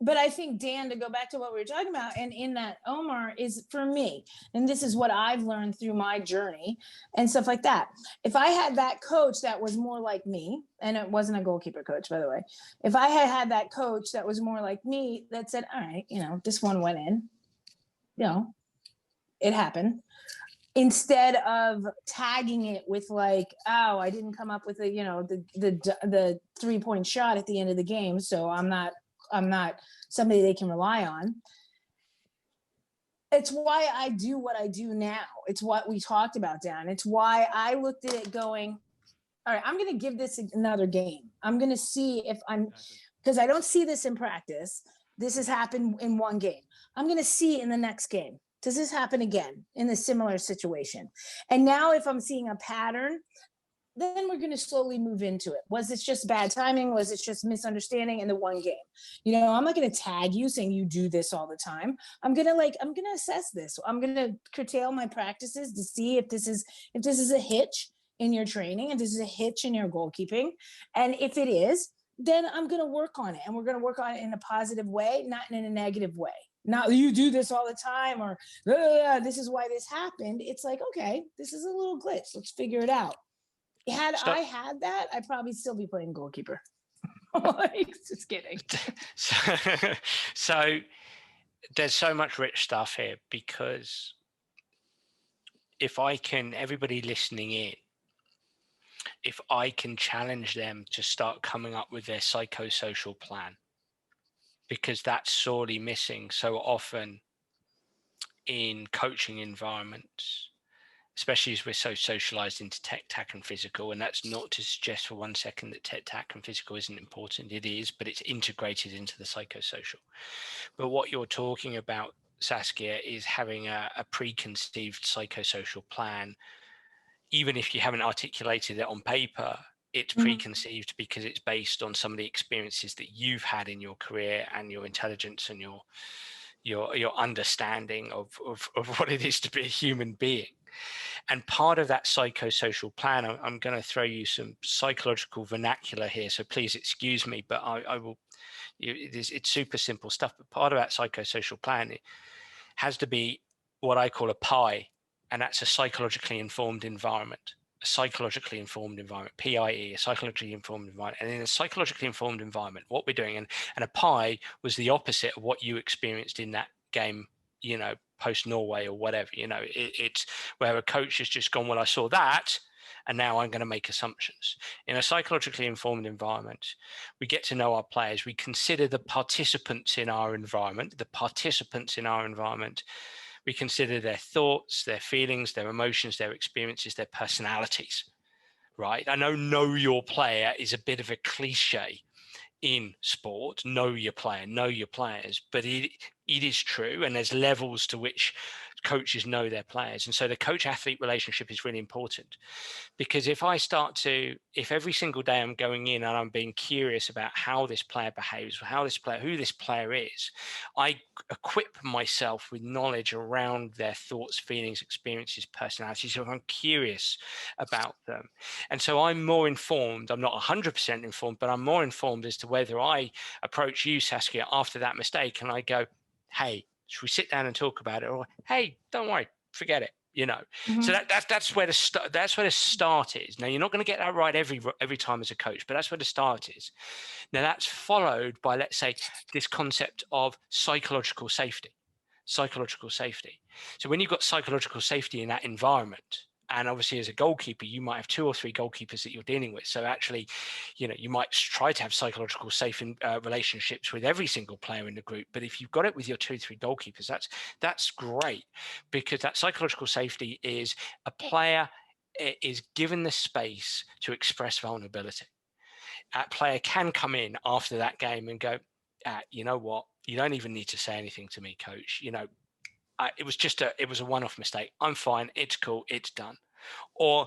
S5: But I think, Dan, to go back to what we were talking about, and in that, Omar, is for me, and this is what I've learned through my journey and stuff like that. If I had that coach that was more like me, and it wasn't a goalkeeper coach, by the way, if I had that coach that was more like me, that said, all right, this one went in, it happened. Instead of tagging it with like, oh, I didn't come up with the 3-point shot at the end of the game, so I'm not somebody they can rely on. It's why I do what I do now. It's what we talked about, Dan. It's why I looked at it going, all right, I'm going to give this another game. I'm going to see if because I don't see this in practice. This has happened in one game. I'm going to see in the next game. Does this happen again in a similar situation? And now if I'm seeing a pattern, then we're going to slowly move into it. Was it just bad timing? Was it just misunderstanding in the one game? I'm not going to tag you saying you do this all the time. I'm going to assess this. I'm going to curtail my practices to see if this is a hitch in your training, and this is a hitch in your goalkeeping. And if it is, then I'm going to work on it, and we're going to work on it in a positive way, not in a negative way. Not you do this all the time, or this is why this happened. It's like, okay, this is a little glitch. Let's figure it out. Had I had that, I'd probably still be playing goalkeeper. Just kidding.
S2: So there's so much rich stuff here, because everybody listening in, if I can challenge them to start coming up with their psychosocial plan, because that's sorely missing so often in coaching environments, especially as we're so socialized into tech, tack, and physical. And that's not to suggest for 1 second that tech, tack, and physical isn't important. It is, but it's integrated into the psychosocial. But what you're talking about, Saskia, is having a preconceived psychosocial plan. Even if you haven't articulated it on paper, it's preconceived because it's based on some of the experiences that you've had in your career, and your intelligence, and your understanding of what it is to be a human being. And part of that psychosocial plan, I'm going to throw you some psychological vernacular here, so please excuse me, but I will. It's super simple stuff, but part of that psychosocial plan, it has to be what I call a PIE, and that's a psychologically informed environment. A psychologically informed environment, PIE, a psychologically informed environment. And in a psychologically informed environment, what we're doing, and a PIE was the opposite of what you experienced in that game, post Norway or whatever. It's where a coach has just gone, well, I saw that, and now I'm going to make assumptions. In a psychologically informed environment, we get to know our players. We consider the participants in our environment. We consider their thoughts, their feelings, their emotions, their experiences, their personalities, right? I know your player is a bit of a cliche in sport. Know your player, know your players, but it is true. And there's levels to which coaches know their players. And so the coach-athlete relationship is really important, because if every single day I'm going in and I'm being curious about how this player behaves, who this player is, I equip myself with knowledge around their thoughts, feelings, experiences, personalities. So I'm curious about them. And so I'm more informed. I'm not 100% informed, but I'm more informed as to whether I approach you, Saskia, after that mistake, and I go, hey, should we sit down and talk about it? Or, hey, don't worry, forget it. So that's where the start is. Now, you're not going to get that right every time as a coach, but that's where the start is. Now, that's followed by, let's say, this concept of psychological safety. So when you've got psychological safety in that environment, and obviously as a goalkeeper, you might have 2 or 3 goalkeepers that you're dealing with. So actually, you might try to have psychological safe relationships with every single player in the group. But if you've got it with your 2 or 3 goalkeepers, that's great, because that psychological safety is a player is given the space to express vulnerability. A player can come in after that game and go, you know what? You don't even need to say anything to me, coach. It was a one-off mistake. I'm fine. It's cool. It's done. Or,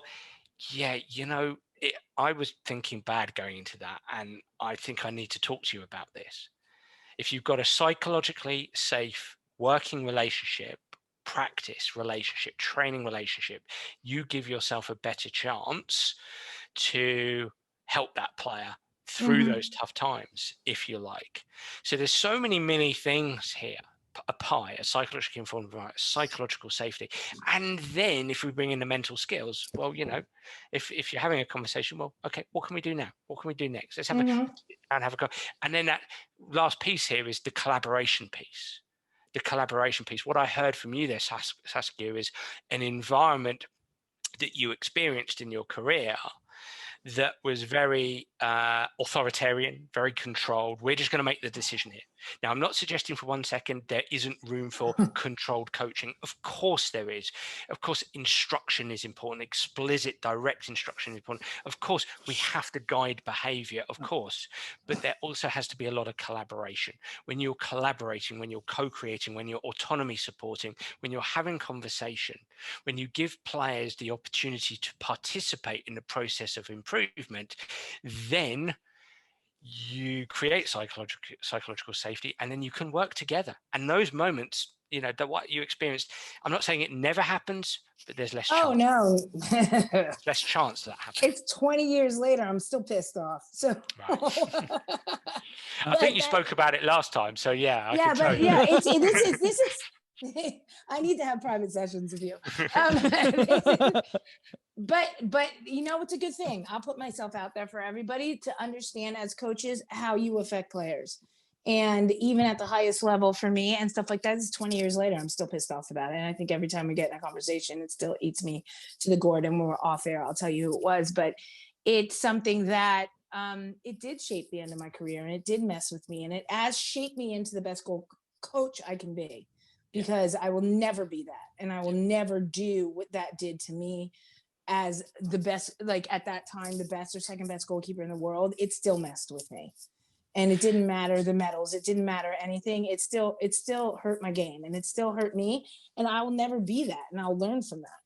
S2: I was thinking bad going into that, and I think I need to talk to you about this. If you've got a psychologically safe working relationship practice relationship, training relationship, you give yourself a better chance to help that player through those tough times, if you like. So there's so many mini things here. A pie, a psychologically informed environment, psychological safety. And then if we bring in the mental skills, well, you know, if you're having a conversation, well, okay, what can we do now? What can we do next? Let's have a go. And then that last piece here is the collaboration piece. The collaboration piece. What I heard from you there, Saskia, is an environment that you experienced in your career that was very authoritarian, very controlled. We're just going to make the decision here. Now, I'm not suggesting for 1 second there isn't room for controlled coaching. Of course there is. Of course, instruction is important. Explicit, direct instruction is important. Of course, we have to guide behavior, of course. But there also has to be a lot of collaboration. When you're collaborating, when you're co-creating, when you're autonomy supporting, when you're having conversation, when you give players the opportunity to participate in the process of improvement, then you create psychological safety, and then you can work together. And those moments, you know, that what you experienced, I'm not saying it never happens, but there's less chance.
S5: Oh no.
S2: Less chance that happens.
S5: It's 20 years later, I'm still pissed off. So
S2: right. I think you spoke about it last time, so yeah.
S5: This is I need to have private sessions with you. But you know, it's a good thing. I'll put myself out there for everybody to understand as coaches how you affect players. And even at the highest level for me and stuff like that, it's 20 years later, I'm still pissed off about it. And I think every time we get in a conversation, it still eats me to the gourd. And when we're off air, I'll tell you who it was. But it's something that it did shape the end of my career, and it did mess with me. And it has shaped me into the best goal coach I can be, because I will never be that. And I will never do what that did to me as the best, like at that time, the best or second best goalkeeper in the world. It still messed with me. And it didn't matter the medals. It didn't matter anything. It still hurt my game, and it still hurt me. And I will never be that. And I'll learn from that.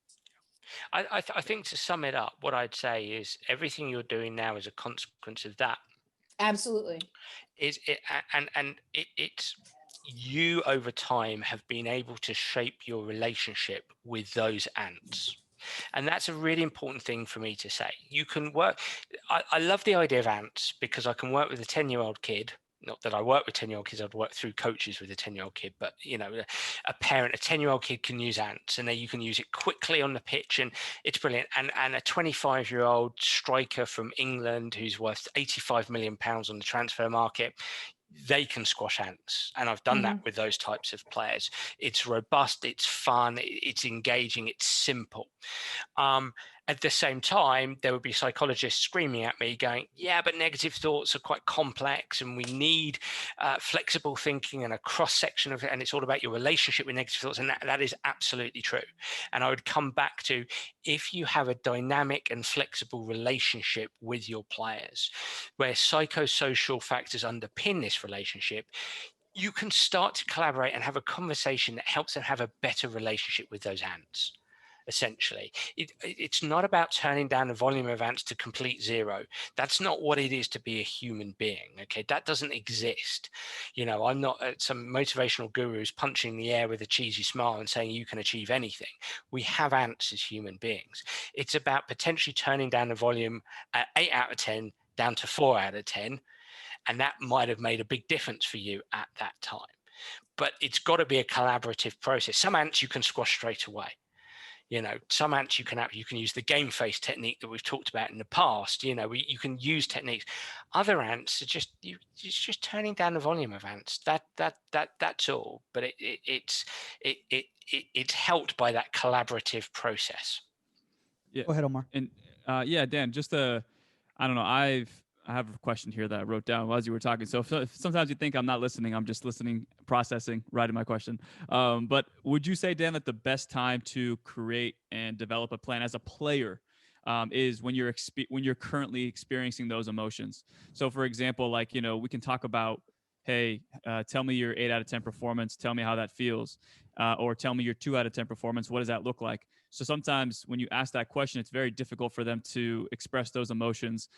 S2: I think to sum it up, what I'd say is everything you're doing now is a consequence of that.
S5: Absolutely.
S2: It's you over time have been able to shape your relationship with those ants. And that's a really important thing for me to say. You can work. I love the idea of ants because I can work with a 10-year-old kid. Not that I work with 10-year-old kids, I'd work through coaches with a 10-year-old kid, but you know, a 10-year-old kid can use ants, and then you can use it quickly on the pitch, and it's brilliant. And a 25-year-old striker from England who's worth £85 million on the transfer market, they can squash ants. And I've done that with those types of players. It's robust, it's fun, it's engaging, it's simple. At the same time, there would be psychologists screaming at me going, yeah, but negative thoughts are quite complex, and we need flexible thinking and a cross section of it. And it's all about your relationship with negative thoughts. And that is absolutely true. And I would come back to, if you have a dynamic and flexible relationship with your players, where psychosocial factors underpin this relationship, you can start to collaborate and have a conversation that helps them have a better relationship with those ants. Essentially, it's not about turning down the volume of ants to complete zero. That's not what it is to be a human being. Okay, that doesn't exist. You know, I'm not some motivational gurus punching the air with a cheesy smile and saying you can achieve anything. We have ants as human beings. It's about potentially turning down the volume at 8 out of 10 down to 4 out of 10, and that might have made a big difference for you at that time. But it's got to be a collaborative process. Some ants you can squash straight away. You know, some ants you can use the game face technique that we've talked about in the past. You know, you can use techniques. Other ants are just it's just turning down the volume of ants. That's all. But it's helped by that collaborative process.
S4: Yeah.
S1: Go ahead, Omar.
S4: And yeah, Dan, just I don't know. I have a question here that I wrote down as you were talking. So if sometimes you think I'm not listening, I'm just listening, processing, writing my question. But would you say, Dan, that the best time to create and develop a plan as a player is when you're currently experiencing those emotions? So for example, like, you know, we can talk about, hey, tell me your 8 out of 10 performance. Tell me how that feels. Or tell me your 2 out of 10 performance. What does that look like? So sometimes when you ask that question, it's very difficult for them to express those emotions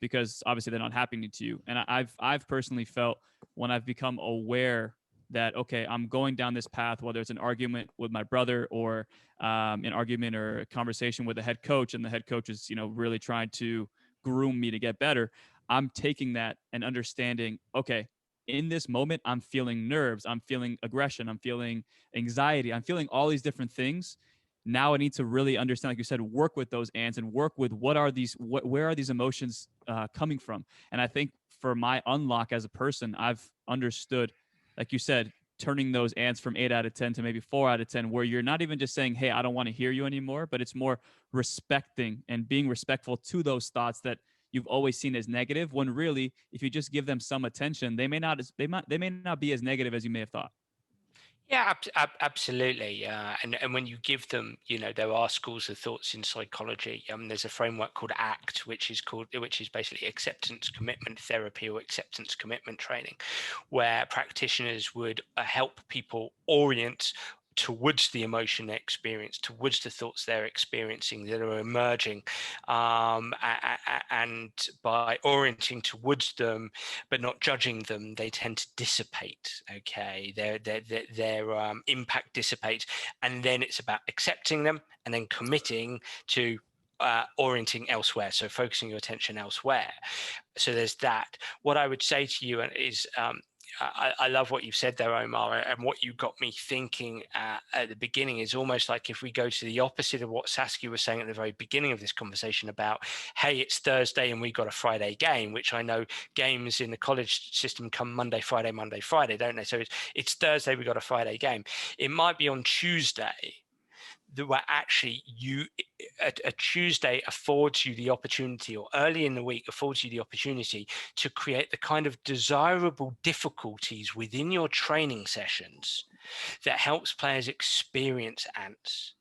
S4: because obviously they're not happening to you. And I've personally felt when I've become aware that, okay, I'm going down this path, whether it's an argument with my brother or an argument or a conversation with a head coach, and the head coach is, really trying to groom me to get better. I'm taking that and understanding, okay, in this moment, I'm feeling nerves, I'm feeling aggression, I'm feeling anxiety, I'm feeling all these different things. Now I need to really understand, like you said, work with those ants and work with where are these emotions coming from. And I think for my unlock as a person, I've understood, like you said, turning those ants from 8 out of 10 to maybe 4 out of 10, where you're not even just saying, hey, I don't want to hear you anymore, but it's more respecting and being respectful to those thoughts that you've always seen as negative, when really, if you just give them some attention, they may not be as negative as you may have thought.
S2: Yeah, absolutely. And when you give them, there are schools of thoughts in psychology. There's a framework called ACT, which is basically acceptance commitment therapy or acceptance commitment training, where practitioners would help people orient towards the emotion they experience, towards the thoughts they're experiencing that are emerging, and by orienting towards them but not judging them, they tend to dissipate. Okay, their impact dissipates, and then it's about accepting them and then committing to orienting elsewhere, so focusing your attention elsewhere. So there's that. What I would say to you is, I love what you've said there, Omar, and what you got me thinking at the beginning is almost like if we go to the opposite of what Saskia was saying at the very beginning of this conversation about, hey, it's Thursday and we got a Friday game, which I know games in the college system come Monday, Friday, don't they? So it's Thursday, we got a Friday game. It might be on Tuesday that were actually a Tuesday affords you the opportunity, or early in the week affords you the opportunity to create the kind of desirable difficulties within your training sessions that helps players experience ants,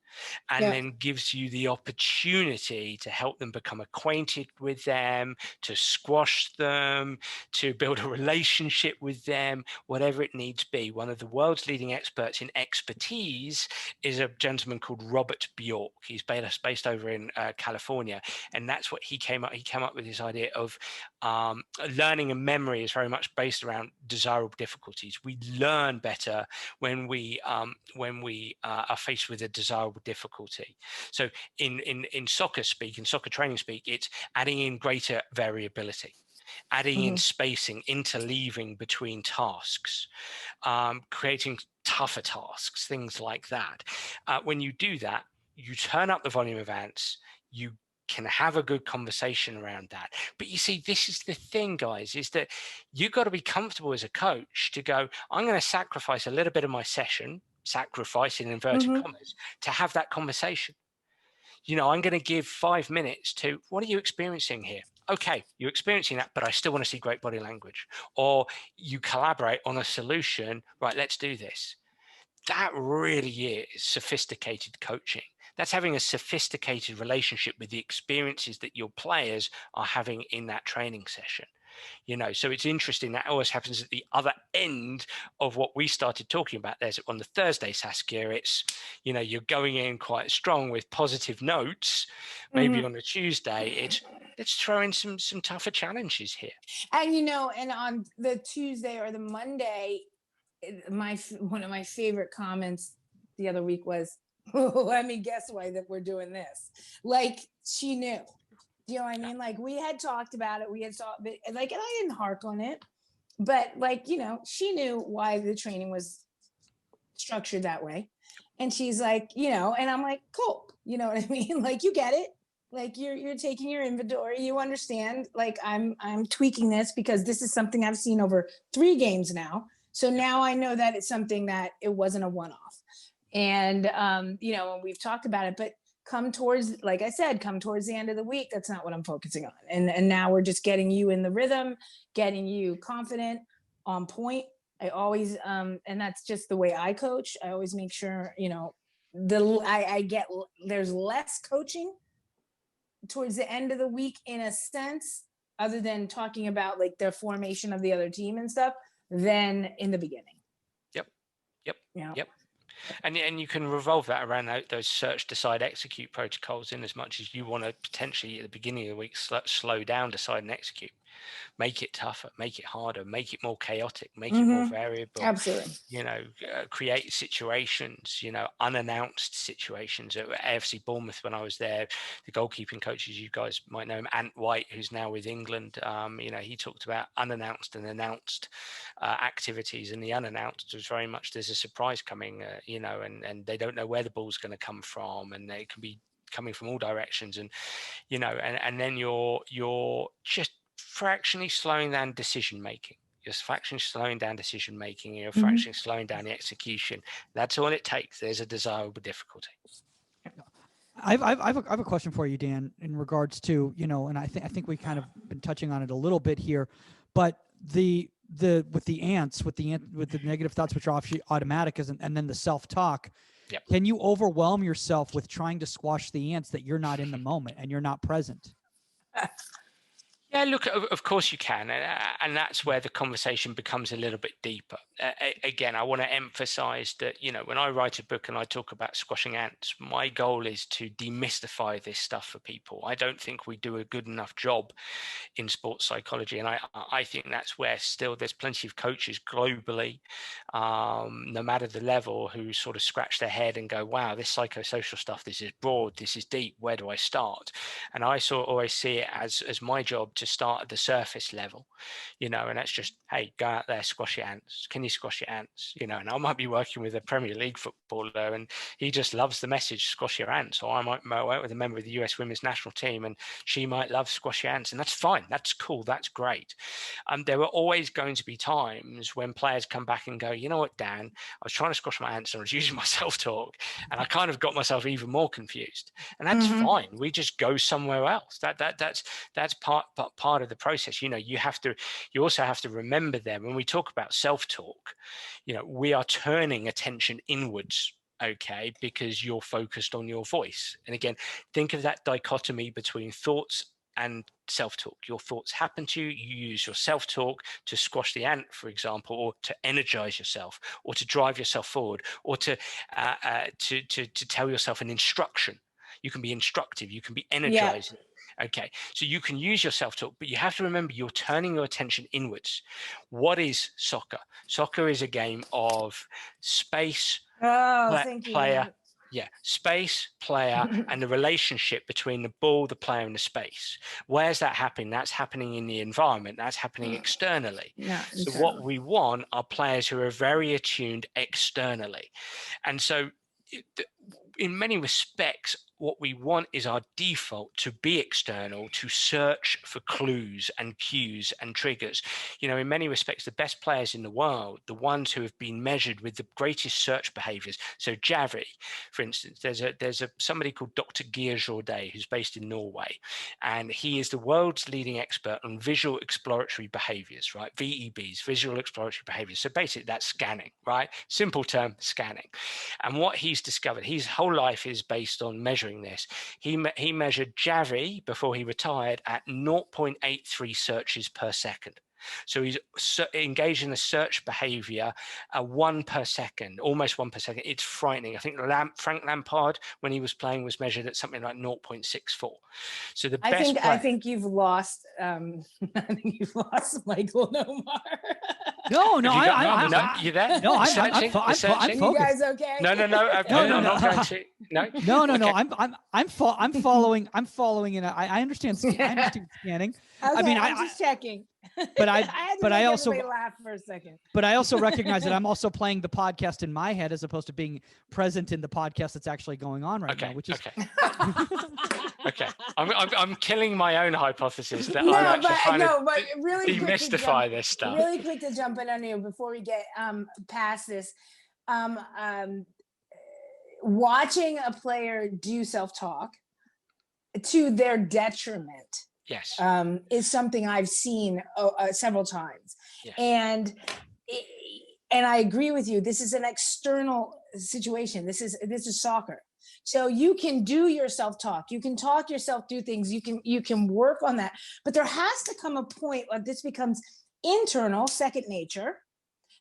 S2: and then gives you the opportunity to help them become acquainted with them, to squash them, to build a relationship with them, whatever it needs be. One of the world's leading experts in expertise is a gentleman called Robert Bjork. He's based over in California, and that's what he came up with this idea of learning and memory is very much based around desirable difficulties. We learn better when we are faced with a desirable difficulty. So in soccer speak, in soccer training speak, it's adding in greater variability, adding in spacing, interleaving between tasks, creating tougher tasks, things like that. When you do that, you turn up the volume of ants, you can have a good conversation around that. But you see, this is the thing, guys, is that you've got to be comfortable as a coach to go, I'm going to sacrifice a little bit of my session, sacrifice in inverted commas, to have that conversation. I'm going to give 5 minutes to, what are you experiencing here? Okay, you're experiencing that, but I still want to see great body language. Or you collaborate on a solution, right, let's do this. That really is sophisticated coaching. That's having a sophisticated relationship with the experiences that your players are having in that training session. So it's interesting that always happens at the other end of what we started talking about. There's on the Thursday, Saskia, it's, you're going in quite strong with positive notes. Maybe on a Tuesday, it's, let's throw in some tougher challenges here.
S5: And, and on the Tuesday or the Monday, one of my favorite comments the other week was, let me guess why that we're doing this. Like, she knew. Do you know what I mean? Like, we had talked about it. We had thought, like, and I didn't hark on it, but like, she knew why the training was structured that way. And she's like, and I'm like, cool. You know what I mean? Like, you get it. Like, you're taking your inventory. You understand, like, I'm tweaking this because this is something I've seen over 3 games now. So now I know that it's something that it wasn't a one-off. And, and we've talked about it, but come towards the end of the week, that's not what I'm focusing on. And now we're just getting you in the rhythm, getting you confident, on point. I always, and that's just the way I coach. I always make sure, there's less coaching towards the end of the week, in a sense, other than talking about like the formation of the other team and stuff, than in the beginning.
S2: Yep. And you can revolve that around those search, decide, execute protocols, in as much as you want to potentially at the beginning of the week slow down, decide, and execute. make it tougher, make it harder, make it more chaotic, make it more variable.
S5: Absolutely.
S2: You know, create situations, you know, unannounced situations. At AFC Bournemouth, when I was there, the goalkeeping coaches, you guys might know him, Ant White, who's now with England, you know, he talked about unannounced and announced activities, and the unannounced was very much there's a surprise coming, you know, and they don't know where the ball's going to come from, and they can be coming from all directions, and you know, and then you're just fractionally slowing down decision making. You're fractionally slowing down decision making. You're fractionally slowing down the execution. That's all it takes. There's a desirable difficulty.
S1: I've a question for you, Dan, in regards to, you know, and I think we kind of been touching on it a little bit here, but the with the ants, with the negative thoughts, which are actually automatic, and then the self-talk.
S2: Yep.
S1: Can you overwhelm yourself with trying to squash the ants that you're not in the moment and you're not present?
S2: Yeah, look, of course you can. And that's where the conversation becomes a little bit deeper. Again, I want to emphasize that, you know, when I write a book and I talk about squashing ants, my goal is to demystify this stuff for people. I don't think we do a good enough job in sports psychology. And I think that's where still there's plenty of coaches globally, no matter the level, who sort of scratch their head and go, wow, this psychosocial stuff, this is broad, this is deep, where do I start? And I always see it as my job to start at the surface level, you know, and that's just, hey, go out there, squash your ants. Can you squash your ants? You know, and I might be working with a Premier League footballer and he just loves the message, squash your ants. Or I might work with a member of the US women's national team and she might love squash your ants, and that's fine. That's cool. That's great. There are always going to be times when players come back and go, you know what, Dan, I was trying to squash my ants and I was using my self-talk and I kind of got myself even more confused. And that's fine. We just go somewhere else. That's part of the process. You know, you also have to remember that when we talk about self-talk, you know, we are turning attention inwards, okay, because you're focused on your voice. And again, think of that dichotomy between thoughts and self-talk. Your thoughts happen to you, you use your self-talk to squash the ant, for example, or to energize yourself, or to drive yourself forward, or to tell yourself an instruction. You can be instructive, you can be energizing. Yeah. Okay, so you can use your self-talk, but you have to remember you're turning your attention inwards. What is soccer? Soccer is a game of space, player, space, player, and the relationship between the ball, the player, and the space. Where's that happening? That's happening in the environment. That's happening externally. So what we want are players who are very attuned externally. And so in many respects, what we want is our default to be external, to search for clues and cues and triggers. You know, in many respects, the best players in the world, the ones who have been measured with the greatest search behaviors. So Javi, for instance, there's somebody called Dr. Geir Jordet, who's based in Norway, and he is the world's leading expert on visual exploratory behaviors, right? VEBs, visual exploratory behaviors. So basically that's scanning, right? Simple term, scanning. And what he's discovered, his whole life is based on measuring this. He measured Javi before he retired at 0.83 searches per second. So he's engaged in a search behavior, 1 per second, almost 1 per second. It's frightening. I think Frank Lampard, when he was playing, was measured at something like 0.64. So
S5: I think you've lost. I think you've lost Michael and Omar.
S1: No,
S2: you there?
S1: No, I'm focused.
S5: You guys okay?
S2: No. I'm not going to.
S1: No. I'm following. I'm following, and I understand. I understand scanning.
S5: Okay,
S1: I mean,
S5: I'm just checking.
S1: But I
S5: also laugh for a second.
S1: But I also recognize that I'm also playing the podcast in my head as opposed to being present in the podcast that's actually going on right now, which is
S2: okay. I'm killing my own hypothesis that I'm actually trying to
S5: really
S2: demystify this stuff.
S5: Really quick to jump in on you before we get past this. Watching a player do self-talk to their detriment.
S2: Yes.
S5: Is something I've seen several times.
S2: Yes.
S5: And I agree with you. This is an external situation. This is soccer. So you can do your self-talk. You can talk yourself through things. You can work on that. But there has to come a point where this becomes internal, second nature,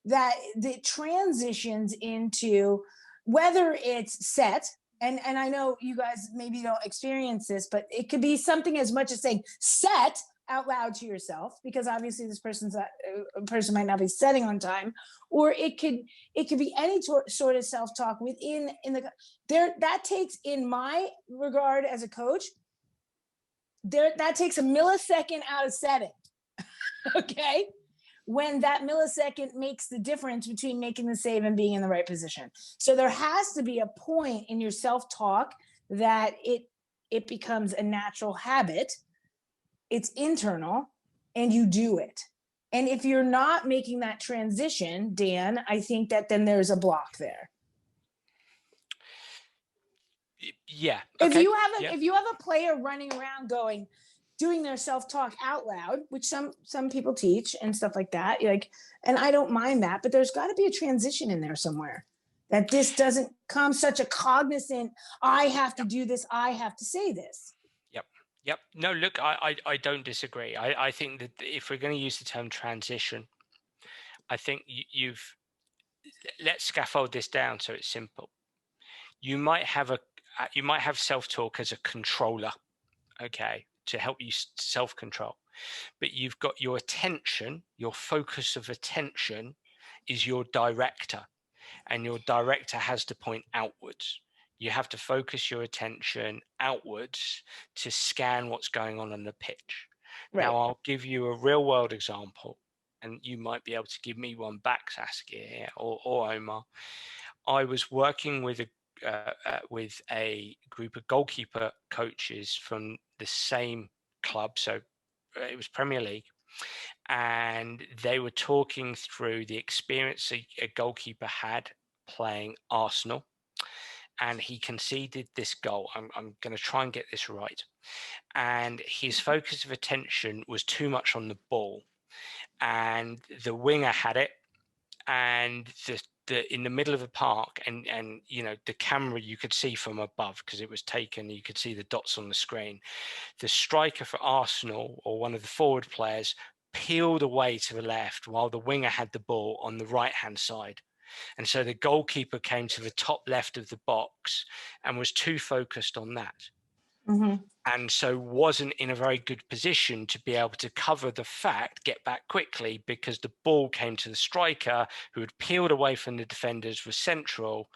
S5: that it transitions into whether it's set. And I know you guys maybe don't experience this, but it could be something as much as saying set out loud to yourself, because obviously this person might not be setting on time, or it could be any sort of self-talk within that takes, in my regard as a coach, that takes a millisecond out of setting. Okay, when that millisecond makes the difference between making the save and being in the right position. So there has to be a point in your self-talk that it becomes a natural habit. It's internal, and you do it. And if you're not making that transition, Dan, I think that then there's a block there.
S2: Yeah. Okay.
S5: If you have a player running around doing their self-talk out loud, which some people teach and stuff like that, and I don't mind that, but there's got to be a transition in there somewhere, that this doesn't come such a cognizant, I have to do this, I have to say this.
S2: Yep. No, look, I don't disagree. I think that if we're going to use the term transition, I think let's scaffold this down so it's simple. You might have self-talk as a controller, okay, to help you self-control, but you've got your attention, your focus of attention is your director, and your director has to point outwards. You have to focus your attention outwards to scan what's going on the pitch. Right. Now, I'll give you a real world example, and you might be able to give me one back, Saskia or Omar. I was working with a group of goalkeeper coaches from the same club, so it was Premier League, and they were talking through the experience a goalkeeper had playing Arsenal, and he conceded this goal. I'm going to try and get this right. And his focus of attention was too much on the ball, and the winger had it, and in the middle of the park, and the camera you could see from above because it was taken, you could see the dots on the screen. The striker for Arsenal, or one of the forward players, peeled away to the left while the winger had the ball on the right hand side. And so the goalkeeper came to the top left of the box and was too focused on that. Mm-hmm. And so wasn't in a very good position to be able to cover the fact, get back quickly, because the ball came to the striker, who had peeled away from the defenders, was central,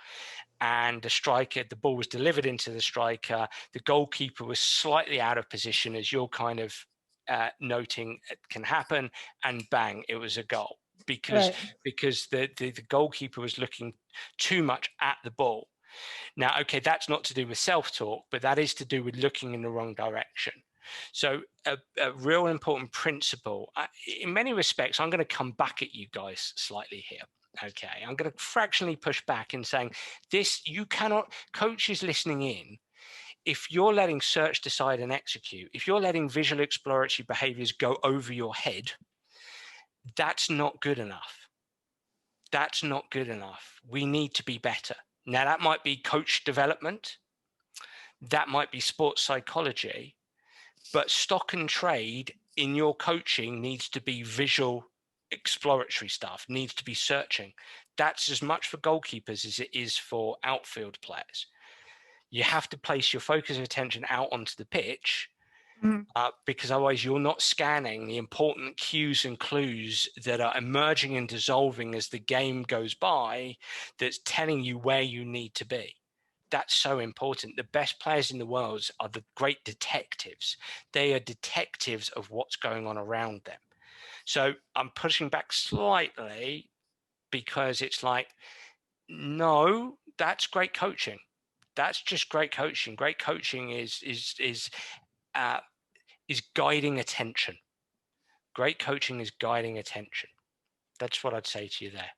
S2: and the ball was delivered into the striker. The goalkeeper was slightly out of position, as you're kind of noting it can happen, and bang, it was a goal. Because the goalkeeper was looking too much at the ball. Now, okay, that's not to do with self-talk, but that is to do with looking in the wrong direction. So a real important principle, in many respects, I'm going to come back at you guys slightly here. Okay, I'm going to fractionally push back in saying this, you cannot, coaches listening in, if you're letting search, decide, and execute, if you're letting visual exploratory behaviors go over your head, that's not good enough. That's not good enough. We need to be better. Now, that might be coach development. That might be sports psychology. But stock and trade in your coaching needs to be visual exploratory stuff, needs to be searching. That's as much for goalkeepers as it is for outfield players. You have to place your focus of attention out onto the pitch, because otherwise you're not scanning the important cues and clues that are emerging and dissolving as the game goes by, that's telling you where you need to be. That's so important. The best players in the world are the great detectives. They are detectives of what's going on around them. So I'm pushing back slightly, because it's like, no, that's great coaching. That's just great coaching. Great coaching is guiding attention. Great coaching is guiding attention. That's what I'd say to you there.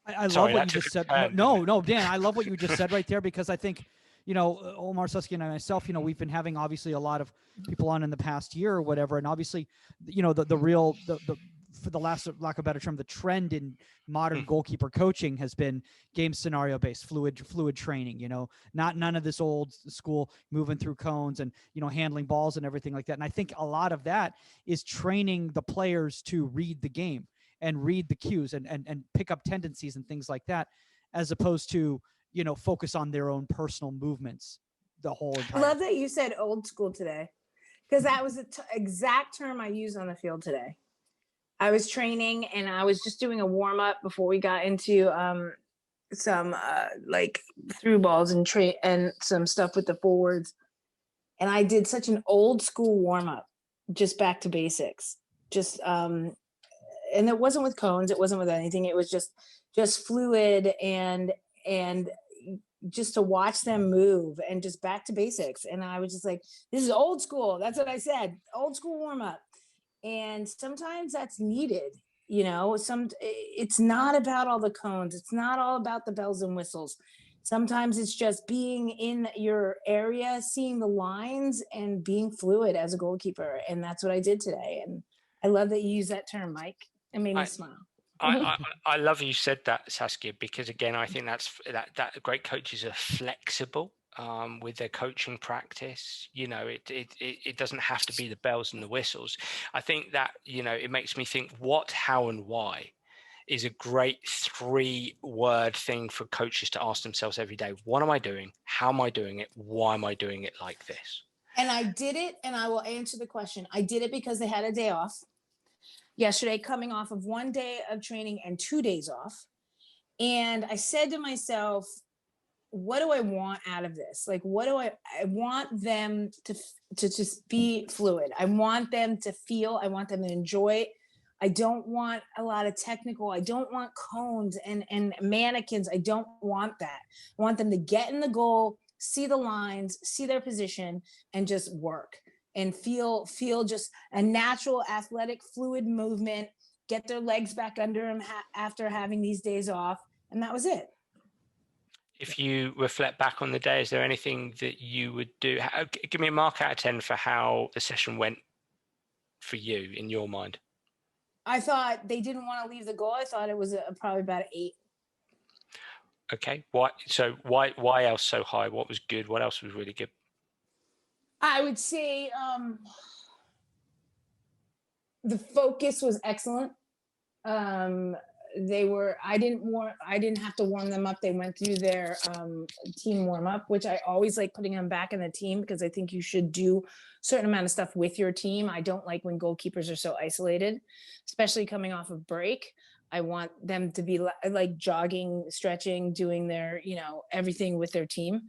S1: I love what you just said. No, Dan, I love what you just said right there, because I think, Omar, Susky, and myself, we've been having obviously a lot of people on in the past year or whatever. And obviously, for the lack of a better term, the trend in modern goalkeeper coaching has been game scenario based, fluid training, none of this old school moving through cones and, handling balls and everything like that. And I think a lot of that is training the players to read the game and read the cues and pick up tendencies and things like that, as opposed to, focus on their own personal movements the whole entire.
S5: I love that you said old school today, because that was the exact term I used on the field today. I was training and I was just doing a warm up before we got into some like through balls and some stuff with the forwards. And I did such an old school warm up, just back to basics. Just and it wasn't with cones, it wasn't with anything. It was just fluid and just to watch them move and just back to basics. And I was just like, this is old school. That's what I said. Old school warm up. And sometimes that's needed, it's not about all the cones. It's not all about the bells and whistles. Sometimes it's just being in your area, seeing the lines and being fluid as a goalkeeper. And that's what I did today. And I love that you use that term, Mike. It made me smile.
S2: I love you said that, Saskia, because again, I think that great coaches are flexible with their coaching practice. It doesn't have to be the bells and the whistles. I think that, it makes me think what, how, and why is a great 3-word thing for coaches to ask themselves every day. What am I doing? How am I doing it? Why am I doing it like this?
S5: And I did it, and I will answer the question. I did it because they had a day off yesterday, coming off of 1 day of training and 2 days off. And I said to myself, what do I want out of this? Like, what do I want them to just be fluid. I want them to feel, I want them to enjoy it. I don't want a lot of technical. I don't want cones and mannequins. I don't want that. I want them to get in the goal, see the lines, see their position, and just work and feel just a natural, athletic, fluid movement, get their legs back under them after having these days off. And that was it.
S2: If you reflect back on the day, is there anything that you would do? Give me a mark out of 10 for how the session went for you in your mind.
S5: I thought they didn't want to leave the goal. I thought it was probably about an 8.
S2: Okay. Why else so high? What was good? What else was really good?
S5: I would say the focus was excellent. I didn't have to warm them up. They went through their team warm up, which I always like putting them back in the team because I think you should do a certain amount of stuff with your team. I don't like when goalkeepers are so isolated, especially coming off of break. I want them to be like jogging, stretching, doing their, everything with their team.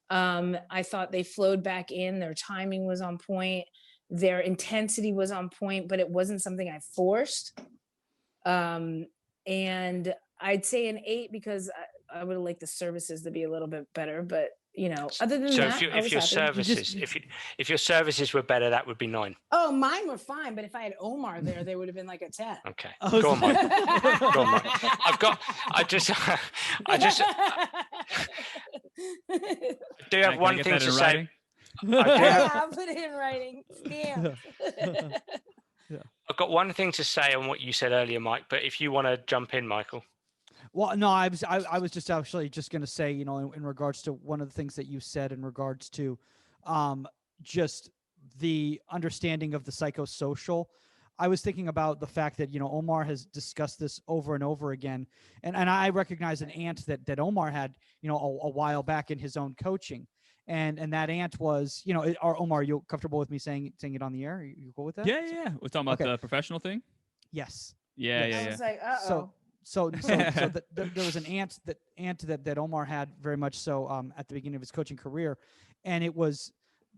S5: I thought they flowed back in. Their timing was on point. Their intensity was on point, but it wasn't something I forced. And I'd say an 8 because I would have liked the services to be a little bit better, but other than that,
S2: if your services were better, that would be 9.
S5: Oh, mine were fine, but if I had Omar there, they would have been like a 10.
S2: Okay, go on, Mike. Go on, Mike. I do have one thing to say.
S5: I'll put it in writing. Stamp.
S2: I've got one thing to say on what you said earlier, Mike, but if you want to jump in, Michael.
S1: Well, no, I was just actually just going to say, in regards to one of the things that you said in regards to just the understanding of the psychosocial. I was thinking about the fact that, Omar has discussed this over and over again. And I recognize an ant that Omar had, a while back in his own coaching. And that ant was, Omar, are you comfortable with me saying it on the air? Are you cool with that?
S4: Yeah. We're talking about the professional thing?
S1: Yes.
S4: Yeah.
S5: I was like, uh-oh.
S1: So there was an ant that Omar had very much so at the beginning of his coaching career, and it was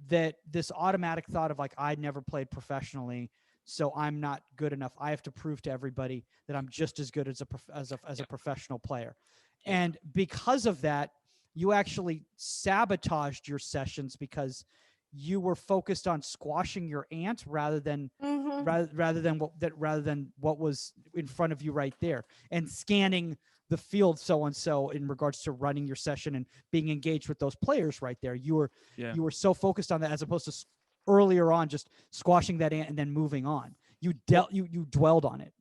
S1: that this automatic thought of like, I'd never played professionally, so I'm not good enough. I have to prove to everybody that I'm just as good as a professional player, and because of that, you actually sabotaged your sessions because you were focused on squashing your ant rather than what was in front of you right there, and scanning the field so in regards to running your session and being engaged with those players right there. You were so focused on that as opposed to earlier on just squashing that ant and then moving on. You dwelled on it.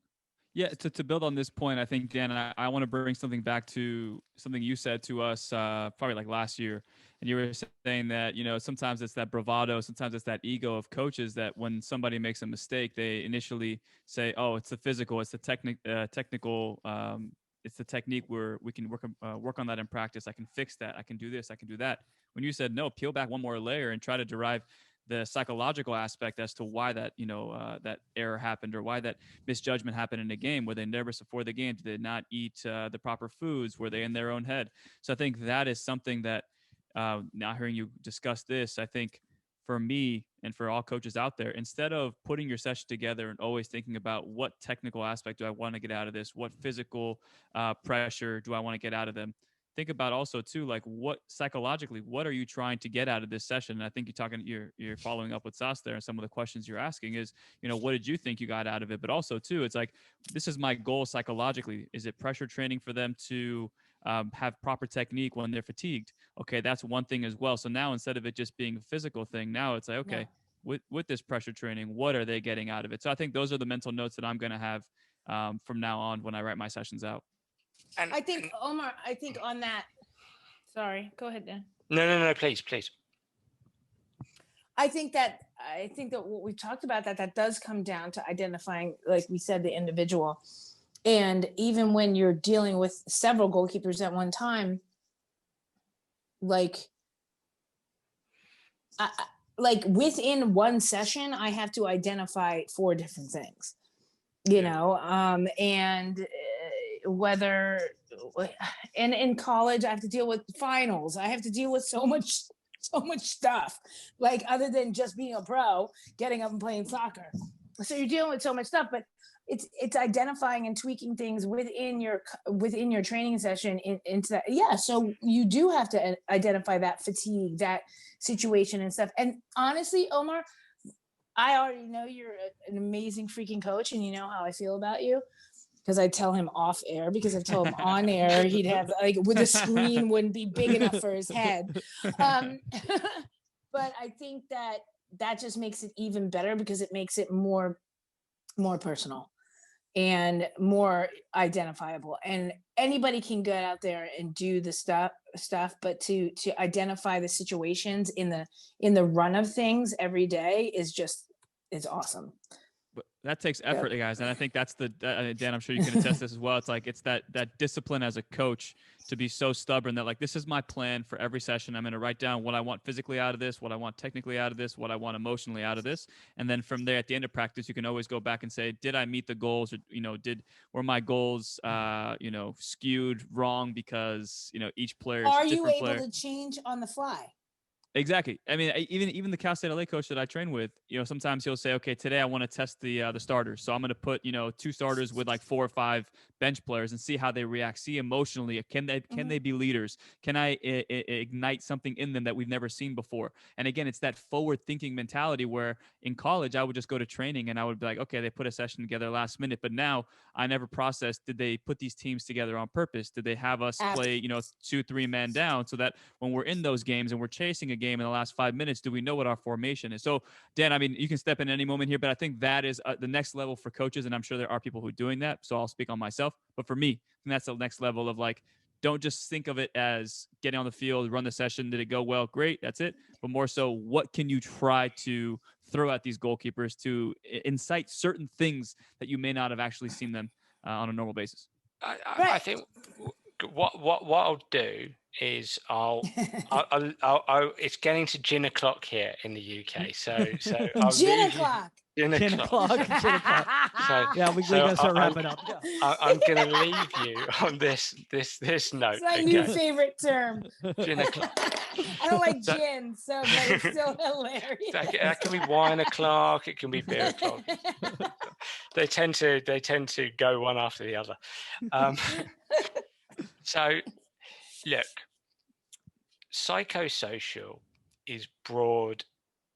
S4: Yeah, to build on this point, I think, Dan, I want to bring something back to something you said to us probably like last year. And you were saying that, sometimes it's that bravado, sometimes it's that ego of coaches that when somebody makes a mistake, they initially say, oh, it's the physical, it's the technical, it's the technique where we can work on that in practice. I can fix that. I can do this. I can do that. When you said, no, peel back one more layer and try to derive the psychological aspect as to why that, that error happened or why that misjudgment happened in a game. Were they nervous before the game? Did they not eat the proper foods? Were they in their own head? So I think that is something that now hearing you discuss this, I think for me and for all coaches out there, instead of putting your session together and always thinking about what technical aspect do I want to get out of this, what physical pressure do I want to get out of them, think about also too, like what psychologically, what are you trying to get out of this session? And I think you're following up with Sas there, and some of the questions you're asking is, what did you think you got out of it? But also too, it's like, this is my goal psychologically. Is it pressure training for them to have proper technique when they're fatigued? Okay, that's one thing as well. So now instead of it just being a physical thing, now it's like, okay, with this pressure training, what are they getting out of it? So I think those are the mental notes that I'm going to have from now on when I write my sessions out.
S2: And
S5: I think, Omar, on that, sorry, go ahead, Dan.
S2: No, please.
S5: I think that what we talked about, that does come down to identifying, like we said, the individual. And even when you're dealing with several goalkeepers at one time, like within one session, I have to identify 4 different things, and whether, and in college, I have to deal with finals. I have to deal with so much stuff, like other than just being a pro, getting up and playing soccer. So you're dealing with so much stuff, but it's identifying and tweaking things within your training session into that. Yeah. So you do have to identify that fatigue, that situation and stuff. And honestly, Omar, I already know you're an amazing freaking coach, and you know how I feel about you, because I tell him off air, because I've told him on air, he'd have, like, with the screen wouldn't be big enough for his head. But I think that just makes it even better, because it makes it more personal and more identifiable, and anybody can get out there and do the stuff, but to identify the situations in the run of things every day is awesome.
S4: But that takes effort, guys, and I think that's Dan, I'm sure you can attest this as well. It's like, it's that discipline as a coach to be so stubborn that, like, this is my plan for every session. I'm going to write down what I want physically out of this, what I want technically out of this, what I want emotionally out of this, and then from there, at the end of practice, you can always go back and say, did I meet the goals, or were my goals skewed wrong, because each player is
S5: Are
S4: a
S5: you
S4: different
S5: able
S4: player.
S5: to change on the fly?
S4: Exactly. I mean, even the Cal State LA coach that I train with, sometimes he'll say, okay, today I want to test the starters. So I'm going to put, 2 starters with like 4 or 5 bench players and see how they react. See emotionally, can they be leaders? Can I ignite something in them that we've never seen before? And again, it's that forward thinking mentality where in college, I would just go to training and I would be like, okay, they put a session together last minute, but now I never processed, did they put these teams together on purpose? Did they have us play, 2-3 man down, so that when we're in those games and we're chasing a game in the last 5 minutes, do we know what our formation is? So Dan, I mean, you can step in any moment here, but I think that is the next level for coaches. And I'm sure there are people who are doing that. So I'll speak on myself, but for me, that's the next level of, like, don't just think of it as getting on the field, run the session. Did it go well? Great. That's it. But more so, what can you try to throw at these goalkeepers to incite certain things that you may not have actually seen them on a normal basis?
S2: I think what I'll do is I'll it's getting to gin o'clock here in the UK, so I'll
S5: Gin
S2: leave
S5: o'clock.
S2: Gin o'clock.
S1: So, yeah, we gotta start wrapping up.
S2: I'm going to leave you on this note.
S5: It's my new favorite term.
S2: Gin o'clock.
S5: I don't like gin, but it's still hilarious.
S2: That can be wine o'clock. It can be beer o'clock. They tend to go one after the other. So, look, psychosocial is broad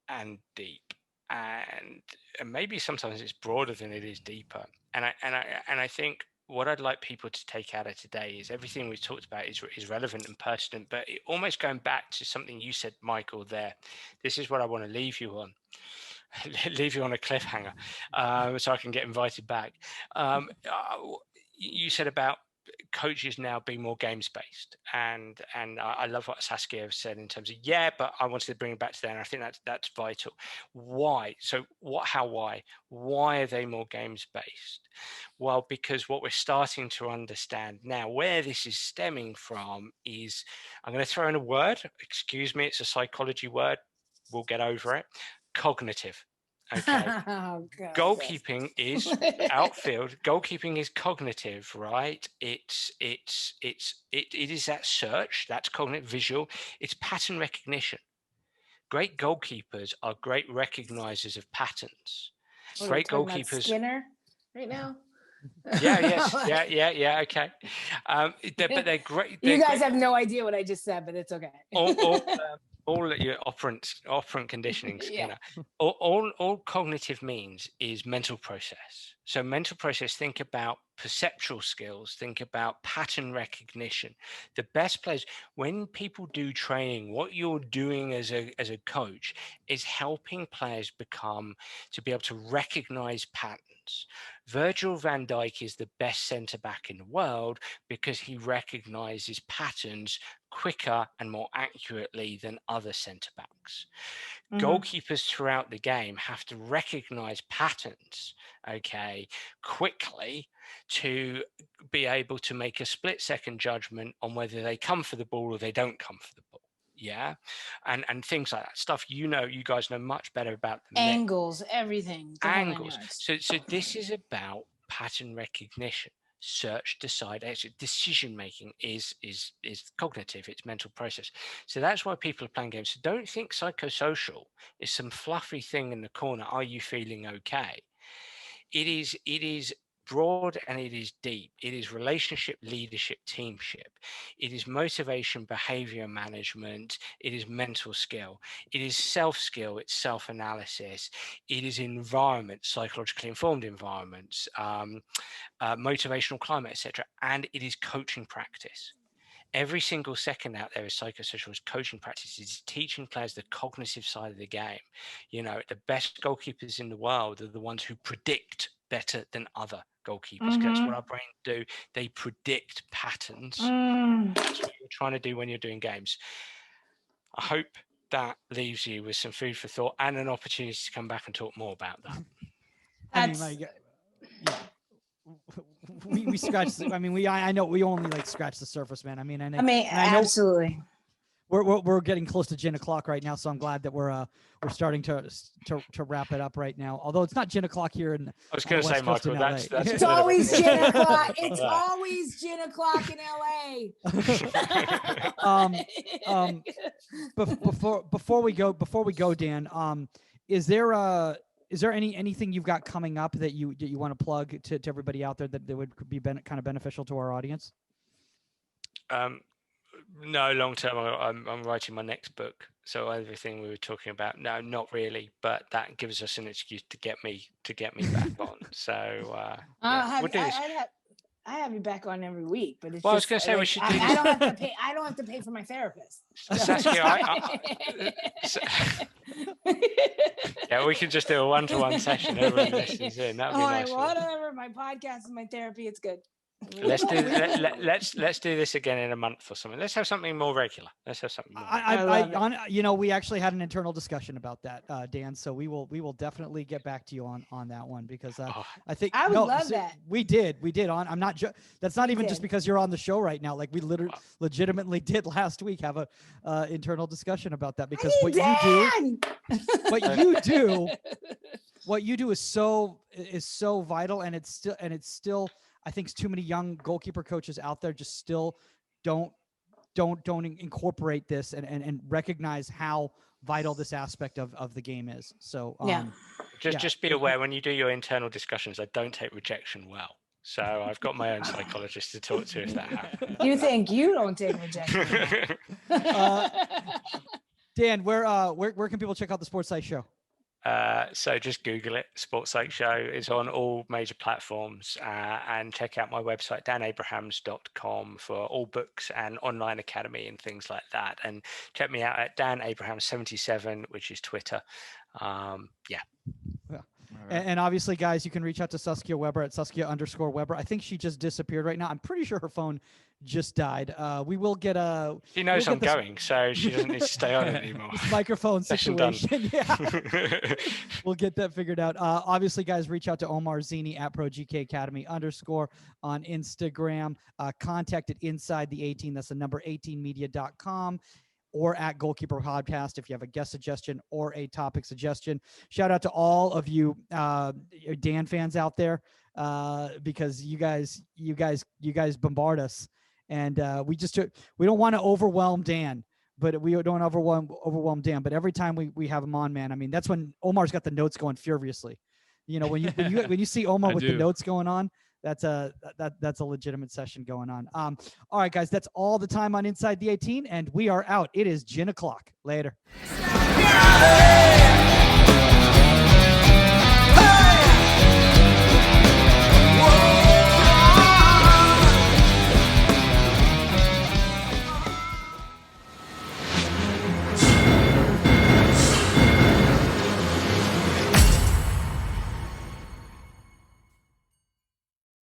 S2: and deep, and maybe sometimes it's broader than it is deeper. And I think what I'd like people to take out of today is everything we've talked about is relevant and pertinent, but it almost going back to something you said, Michael, there. This is what I want to leave you on. Leave you on a cliffhanger, so I can get invited back. You said about coaches now being more games based, and I love what Saskia said in terms of but I wanted to bring it back to that, and I think that's vital. Why? So why are they more games based? Well, because what we're starting to understand now, where this is stemming from, is, I'm going to throw in a word, excuse me, it's a psychology word, we'll get over it. cognitive. Okay.
S5: Oh, God,
S2: Goalkeeping is outfield. Goalkeeping is cognitive, right? It is that search, that's cognitive, visual. It's pattern recognition. Great goalkeepers are great recognizers of patterns.
S5: What,
S2: Great
S5: we're talking about
S2: goalkeepers.
S5: Skinner right now?
S2: Yeah. Yes. Yeah. Okay. But they're great.
S5: You
S2: They're
S5: guys
S2: great.
S5: have no idea what I just said, but it's okay.
S2: All your operant conditioning,
S5: Yeah.
S2: Skinner. All cognitive means is mental process. So mental process, think about perceptual skills, think about pattern recognition. The best players, when people do training, what you're doing as a coach is helping players to be able to recognize patterns. Virgil van Dijk is the best centre back in the world because he recognizes patterns quicker and more accurately than other centre backs. Goalkeepers throughout the game have to recognize patterns, okay, quickly to be able to make a split-second judgment on whether they come for the ball or they don't come for the ball. Yeah, and things like that stuff. You guys know much better about the
S5: Angles, everything. the whole nine
S2: angles.
S5: yards.
S2: So this is about pattern recognition. Search, decide, exit. Decision making is cognitive. It's mental process. So that's why people are playing games. So don't think psychosocial is some fluffy thing in the corner. Are you feeling okay? It is broad and it is deep. It is relationship, leadership, teamship. It is motivation, behavior management. It is mental skill. It is self-skill. It's self-analysis. It is environment, psychologically informed environments, motivational climate, etc. And it is coaching practice. Every single second out there is psychosocial, is coaching practice, is teaching players the cognitive side of the game. The best goalkeepers in the world are the ones who predict better than other goalkeepers. That's what our brains do. They predict patterns. That's what you're trying to do when you're doing games. I hope that leaves you with some food for thought and an opportunity to come back and talk more about that.
S1: We scratched. I know we only scratched the surface, man. I know
S5: absolutely.
S1: We're getting close to gin o'clock right now, so I'm glad that we're starting to wrap it up right now. Although it's not gin o'clock here in.
S2: I was going to say, Michael, that's
S5: it's always gin o'clock. It's always gin o'clock in LA.
S1: Before we go, Dan, is there anything you've got coming up that you want to plug to everybody out there that would be kind of beneficial to our audience?
S2: No, long term, I'm writing my next book. So everything we were talking about, no, not really, but that gives us an excuse to get me back on. So we'll do this.
S5: I have you back on every week, but it's
S2: I was going to say we should do this.
S5: I don't have to pay for my therapist.
S2: Saskia, yeah, we can just do a one-to-one session. Everyone listens in. That'd be nice.
S5: Whatever. My podcast and my therapy, it's good.
S2: Let's do this again in a month or something. Let's have something more regular.
S1: We actually had an internal discussion about that, Dan. So we will definitely get back to you on that one because I think
S5: I would love that.
S1: We did I'm not that's not even just because you're on the show right now. Like we legitimately did last week have a internal discussion about that because what you do is so vital, and it's still I think too many young goalkeeper coaches out there just still don't incorporate this and recognize how vital this aspect of the game is. So
S2: just be aware when you do your internal discussions, I don't take rejection well. So I've got my own psychologist to talk to if that happens.
S5: You think you don't take rejection?
S1: Dan, where can people check out the Sports Psych show?
S2: So just Google it. Sports Psych show is on all major platforms, and check out my website danabrahams.com for all books and online academy and things like that. And check me out at danabrahams77, which is Twitter.
S1: And obviously, guys, you can reach out to Saskia Weber at Saskia_Weber. I think she just disappeared right now. I'm pretty sure her phone just died. We will get a.
S2: She knows I'm going, so she doesn't need to stay on anymore.
S1: Microphone situation. Yeah. We'll get that figured out. Obviously, guys, reach out to Omar Zini at ProGKAcademy_ on Instagram. Contact at Inside the 18. That's the number 18media.com. or at Goalkeeper Podcast if you have a guest suggestion or a topic suggestion. Shout out to all of you Dan fans out there, because you guys bombard us, and we don't want to overwhelm Dan, but we don't overwhelm Dan. But every time we have him on, man, I mean, that's when Omar's got the notes going furiously. You know, when you see Omar with the notes going on, that's a legitimate session going on. All right, guys, that's all the time on Inside the 18, and we are out. It is gin o'clock. Later.